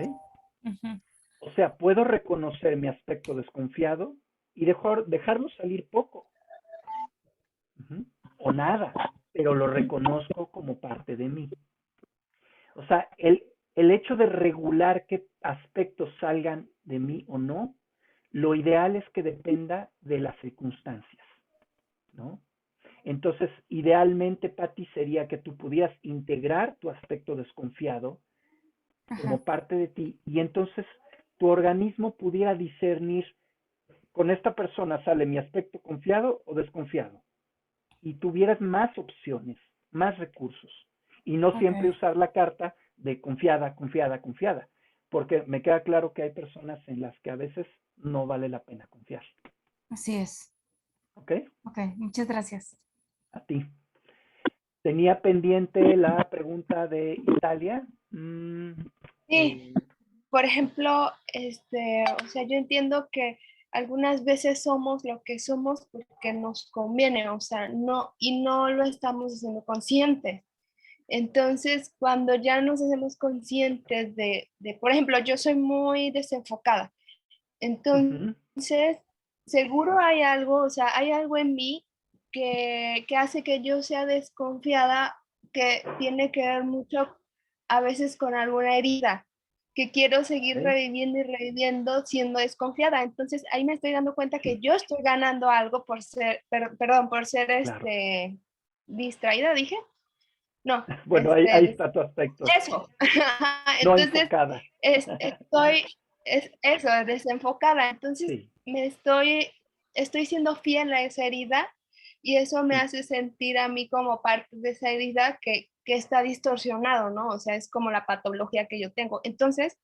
Ujú. O sea, puedo reconocer mi aspecto desconfiado y dejarlo salir poco, uh-huh, o nada, pero lo reconozco como parte de mí. O sea, el hecho de regular qué aspectos salgan de mí o no, lo ideal es que dependa de las circunstancias, ¿no? Entonces, idealmente, Patti, sería que tú pudieras integrar tu aspecto desconfiado Ajá. como parte de ti y entonces tu organismo pudiera discernir, con esta persona sale mi aspecto confiado o desconfiado, y tuvieras más opciones, más recursos, y no Ok, siempre usar la carta de confiada, confiada, confiada, porque me queda claro que hay personas en las que a veces no vale la pena confiar. así es. ¿Ok? Ok, muchas gracias. A ti. Tenía pendiente la pregunta de Italia. Sí, por ejemplo, o sea, yo entiendo que algunas veces somos lo que somos porque nos conviene, o sea, no, y no lo estamos haciendo conscientes. Entonces, cuando ya nos hacemos conscientes por ejemplo, yo soy muy desenfocada. Ujú. Entonces, seguro hay algo, o sea, hay algo en mí que hace que yo sea desconfiada, que tiene que ver mucho a veces con alguna herida, que quiero seguir Ok. reviviendo y reviviendo siendo desconfiada. Entonces, ahí me estoy dando cuenta que Sí, yo estoy ganando algo por ser, perdón, por ser claro. distraída, dije. No, Bueno, ahí está tu aspecto. eso. No Entonces, enfocada. estoy, es eso, desenfocada. Entonces, Sí, estoy siendo fiel a esa herida y eso me sí. hace sentir a mí como parte de esa herida que está distorsionado, ¿no? O sea, es como la patología que yo tengo. Entonces,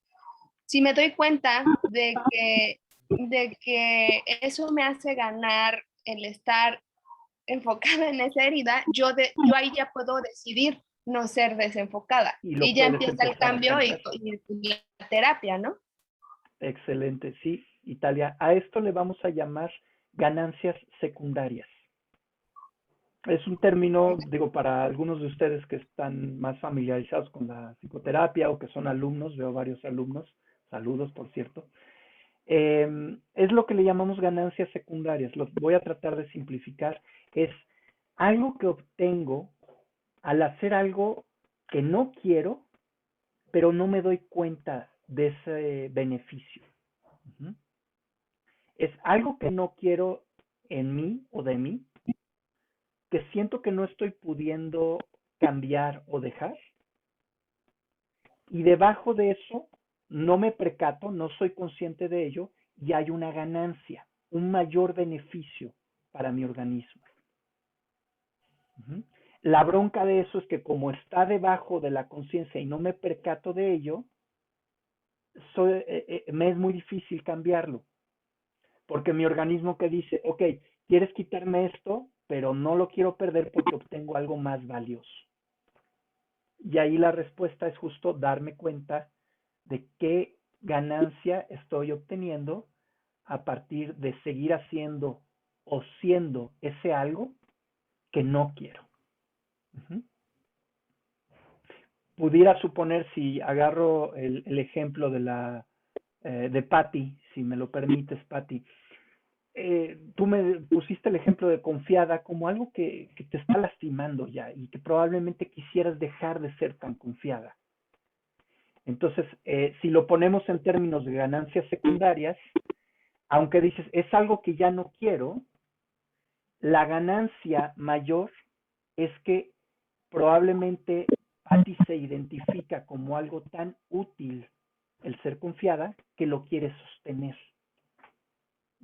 si me doy cuenta de que eso me hace ganar el estar enfocada en esa herida, yo ahí ya puedo decidir no ser desenfocada. Y lo Y ya puedes empieza el empezar a cambio cambiar. y la terapia, ¿no? Excelente, sí, Italia. A esto le vamos a llamar ganancias secundarias. Es un término, digo, para algunos de ustedes que están más familiarizados con la psicoterapia o que son alumnos, veo varios alumnos, saludos por cierto, es lo que le llamamos ganancias secundarias. Los voy a tratar de simplificar. Es algo que obtengo al hacer algo que no quiero, pero no me doy cuenta de ese beneficio. Uh-huh. Es algo que no quiero en mí o de mí, que siento que no estoy pudiendo cambiar o dejar, y debajo de eso no me percato, no soy consciente de ello, y hay una ganancia, un mayor beneficio para mi organismo. Uh-huh. La bronca de eso es que como está debajo de la conciencia y no me percato de ello, me es muy difícil cambiarlo, porque mi organismo que dice, ok, quieres quitarme esto, pero no lo quiero perder porque obtengo algo más valioso. Y ahí la respuesta es justo darme cuenta de qué ganancia estoy obteniendo a partir de seguir haciendo o siendo ese algo que no quiero. Pudiera suponer, si agarro el ejemplo de Patty, si me lo permites, Patty, tú me pusiste el ejemplo de confiada como algo que te está lastimando ya y que probablemente quisieras dejar de ser tan confiada. Entonces, si lo ponemos en términos de ganancias secundarias, aunque dices, es algo que ya no quiero, la ganancia mayor es que probablemente Patty se identifica como algo tan útil el ser confiada que lo quiere sostener.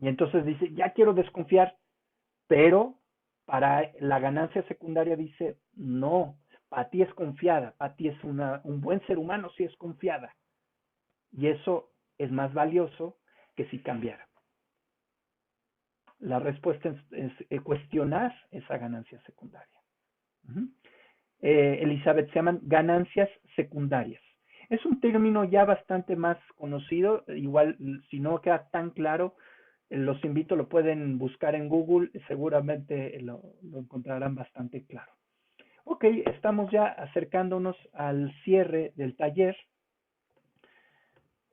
Y entonces dice, ya quiero desconfiar, pero para la ganancia secundaria dice, no, Patty es confiada, Patty es un buen ser humano si es confiada. Y eso es más valioso que si cambiara. La respuesta es cuestionar esa ganancia secundaria. Elizabeth, se llaman ganancias secundarias. Es un término ya bastante más conocido, igual si no queda tan claro, los invito, lo pueden buscar en Google, seguramente lo encontrarán bastante claro. Ok, estamos ya acercándonos al cierre del taller.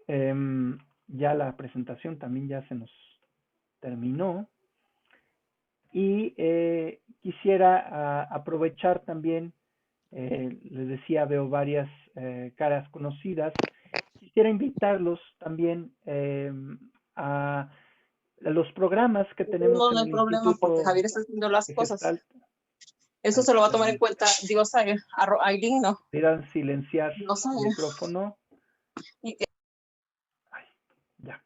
Ya la presentación también ya se nos terminó. Y quisiera aprovechar también, les decía, veo varias caras conocidas. Quisiera invitarlos también a los programas que tenemos No, en no el hay problema Instituto porque Javier está haciendo las cosas. Gestalt. Eso se lo va a tomar en cuenta, digo, Aileen, ¿no? Pidan silenciar No sé. el micrófono. Y Ay, ya.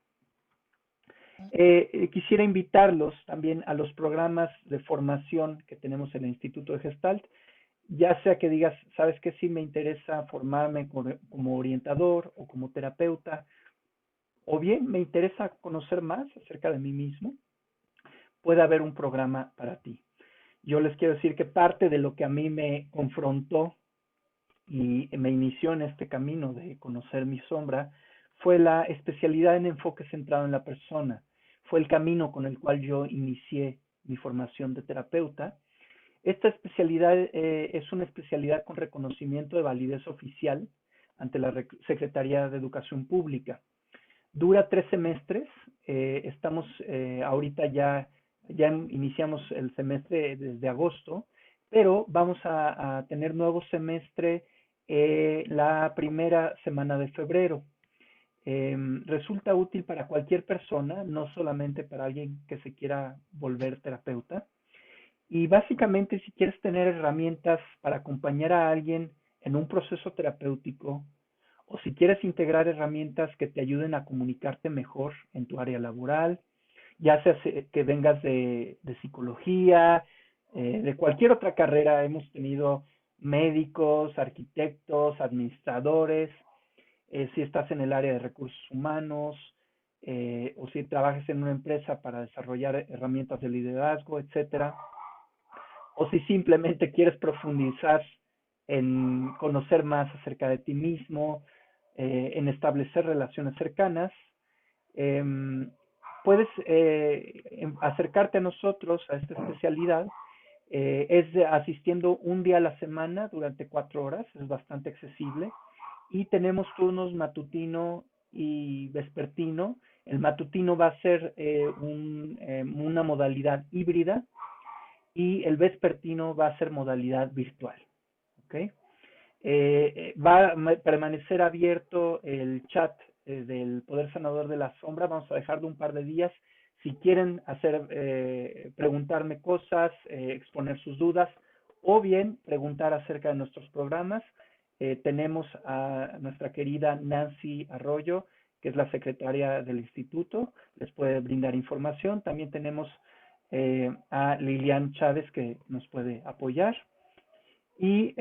Quisiera invitarlos también a los programas de formación que tenemos en el Instituto de Gestalt, ya sea que digas, sabes que sí me interesa formarme como orientador o como terapeuta, o bien me interesa conocer más acerca de mí mismo, puede haber un programa para ti. Yo les quiero decir que parte de lo que a mí me confrontó y me inició en este camino de conocer mi sombra fue la especialidad en enfoque centrado en la persona. Fue el camino con el cual yo inicié mi formación de terapeuta. Esta especialidad es una especialidad con reconocimiento de validez oficial ante la Secretaría de Educación Pública. Dura 3 semestres. Estamos ahorita ya iniciamos el semestre desde agosto, pero vamos a tener nuevo semestre la primera semana de febrero. Resulta útil para cualquier persona, no solamente para alguien que se quiera volver terapeuta. Y básicamente, si quieres tener herramientas para acompañar a alguien en un proceso terapéutico, o si quieres integrar herramientas que te ayuden a comunicarte mejor en tu área laboral, ya sea que vengas de psicología, de cualquier otra carrera, hemos tenido médicos, arquitectos, administradores, si estás en el área de recursos humanos, o si trabajas en una empresa para desarrollar herramientas de liderazgo, etcétera, o si simplemente quieres profundizar en conocer más acerca de ti mismo, en establecer relaciones cercanas, puedes acercarte a nosotros, a esta especialidad, asistiendo un día a la semana durante 4 horas, es bastante accesible, y tenemos turnos matutino y vespertino. El matutino va a ser una modalidad híbrida y el vespertino va a ser modalidad virtual. ¿Okay? Va a permanecer abierto el chat del Poder Sanador de la Sombra. Vamos a dejarlo un par de días. Si quieren preguntarme cosas, exponer sus dudas, o bien preguntar acerca de nuestros programas, tenemos a nuestra querida Nancy Arroyo, que es la secretaria del instituto, les puede brindar información. También tenemos a Lilian Chávez, que nos puede apoyar. Y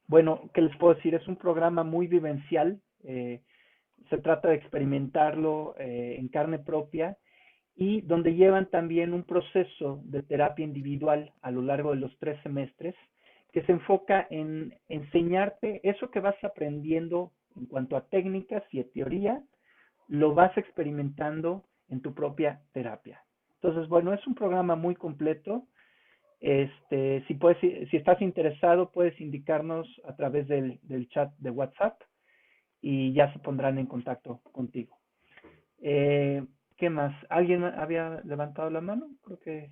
bueno, ¿qué les puedo decir? Es un programa muy vivencial. Se trata de experimentarlo en carne propia, y donde llevan también un proceso de terapia individual a lo largo de los 3 semestres, que se enfoca en enseñarte eso que vas aprendiendo en cuanto a técnicas y a teoría, lo vas experimentando en tu propia terapia. Entonces, bueno, es un programa muy completo. Si estás interesado, puedes indicarnos a través del chat de WhatsApp y ya se pondrán en contacto contigo. ¿Qué más? ¿Alguien había levantado la mano? Creo que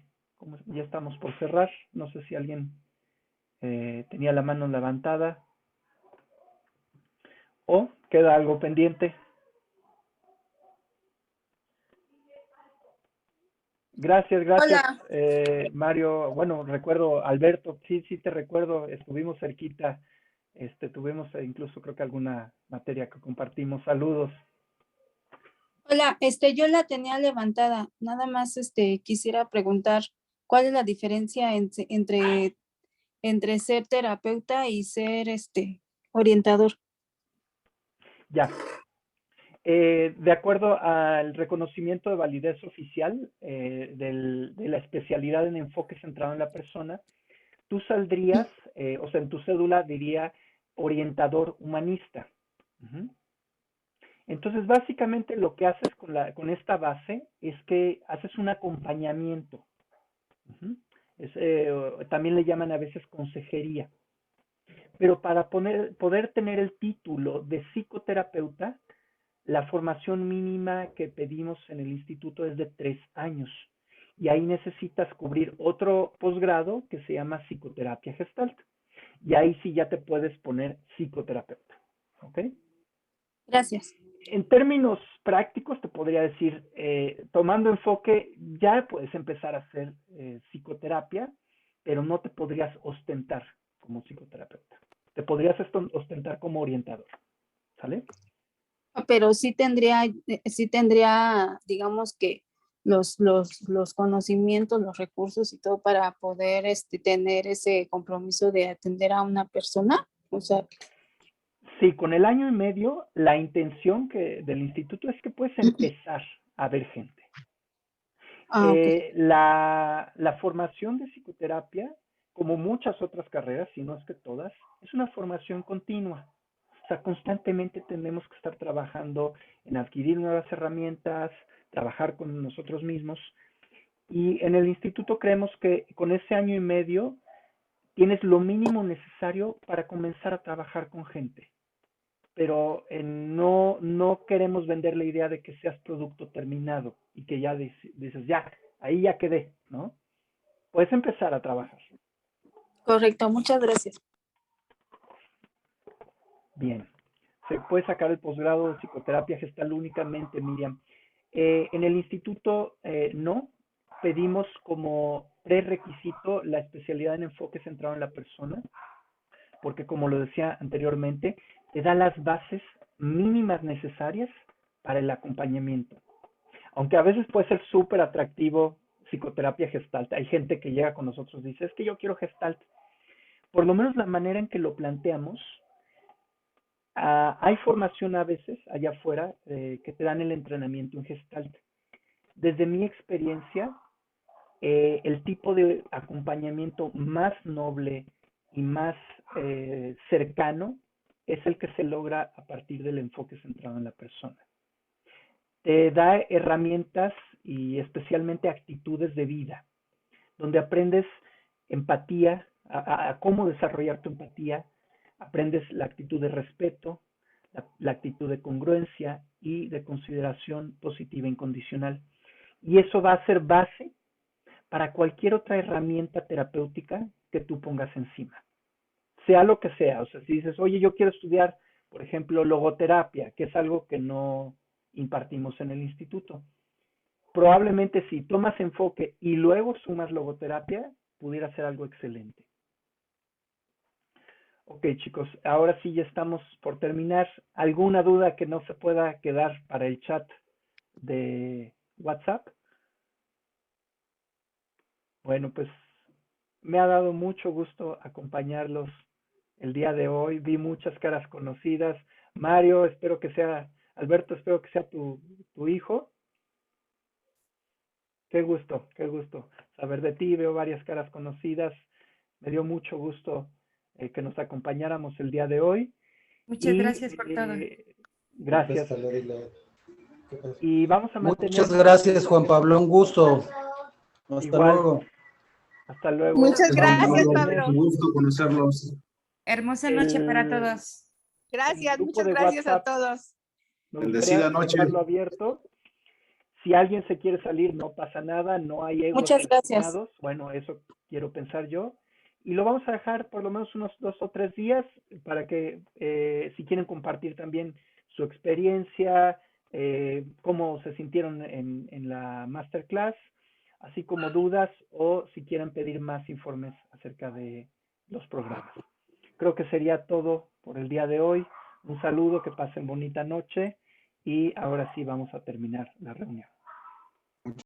ya estamos por cerrar. No sé si alguien tenía la mano levantada o queda algo pendiente. Gracias, Hola. Mario. Bueno, recuerdo, Alberto, sí te recuerdo, estuvimos cerquita, tuvimos incluso creo que alguna materia que compartimos. Saludos. Hola, yo la tenía levantada. Nada más, quisiera preguntar cuál es la diferencia entre ser terapeuta y ser, orientador. Ya. De acuerdo al reconocimiento de validez oficial de la especialidad en enfoque centrado en la persona, tú saldrías, o sea, en tu cédula diría orientador humanista. Uh-huh. Entonces, básicamente lo que haces con esta base es que haces un acompañamiento. Uh-huh. También le llaman a veces consejería. Pero para poder tener el título de psicoterapeuta, la formación mínima que pedimos en el instituto es de 3 años. Y ahí necesitas cubrir otro posgrado que se llama psicoterapia gestalt. Y ahí sí ya te puedes poner psicoterapeuta. ¿Ok? Gracias. En términos prácticos te podría decir, tomando enfoque, ya puedes empezar a hacer psicoterapia, pero no te podrías ostentar como psicoterapeuta. Te podrías ostentar como orientador. ¿Sale? Pero sí tendría, digamos que los conocimientos, los recursos y todo para poder tener ese compromiso de atender a una persona. O sea, sí, con el año y medio, la intención del instituto es que puedes empezar a ver gente. Okay. La formación de psicoterapia, como muchas otras carreras, si no es que todas, es una formación continua. O sea, constantemente tenemos que estar trabajando en adquirir nuevas herramientas, trabajar con nosotros mismos. Y en el instituto creemos que con ese año y medio tienes lo mínimo necesario para comenzar a trabajar con gente. Pero no queremos vender la idea de que seas producto terminado y que ya dices, ya, ahí ya quedé, ¿no? Puedes empezar a trabajar. Correcto, muchas gracias. Bien. Se puede sacar el posgrado de psicoterapia gestal únicamente, Miriam. En el instituto no, pedimos como prerequisito la especialidad en enfoque centrado en la persona, porque como lo decía anteriormente, te da las bases mínimas necesarias para el acompañamiento. Aunque a veces puede ser súper atractivo psicoterapia gestalt. Hay gente que llega con nosotros y dice, es que yo quiero gestalt. Por lo menos la manera en que lo planteamos, hay formación a veces allá afuera que te dan el entrenamiento en gestalt. Desde mi experiencia, el tipo de acompañamiento más noble y más cercano es el que se logra a partir del enfoque centrado en la persona. Te da herramientas y especialmente actitudes de vida, donde aprendes empatía, a cómo desarrollar tu empatía, aprendes la actitud de respeto, la actitud de congruencia y de consideración positiva incondicional. Y eso va a ser base para cualquier otra herramienta terapéutica que tú pongas encima. Sea lo que sea, o sea, si dices, oye, yo quiero estudiar, por ejemplo, logoterapia, que es algo que no impartimos en el instituto. Probablemente si tomas enfoque y luego sumas logoterapia, pudiera ser algo excelente. Ok, chicos, ahora sí ya estamos por terminar. ¿Alguna duda que no se pueda quedar para el chat de WhatsApp? Bueno, pues me ha dado mucho gusto acompañarlos el día de hoy. Vi muchas caras conocidas. Mario, espero que sea, Alberto, espero que sea tu hijo. Qué gusto saber de ti. Veo varias caras conocidas. Me dio mucho gusto que nos acompañáramos el día de hoy. Muchas gracias por todo. Gracias. Y vamos a mantener... Muchas gracias, Juan Pablo, un gusto. Hasta Igual. luego. Hasta luego. Muchas gracias, Pablo. Un gusto conocerlos. Hermosa noche para todos. Gracias, grupo muchas de gracias a WhatsApp. todos. Me Bendecida gustaría noche. dejarlo abierto. Si alguien se quiere salir, no pasa nada, no hay egos Muchas gracias. enfermados. Bueno, eso quiero pensar yo. Y lo vamos a dejar por lo menos unos 2 o 3 días para que si quieren compartir también su experiencia, cómo se sintieron en la masterclass, así como dudas o si quieren pedir más informes acerca de los programas. Creo que sería todo por el día de hoy. Un saludo, que pasen bonita noche y ahora sí vamos a terminar la reunión.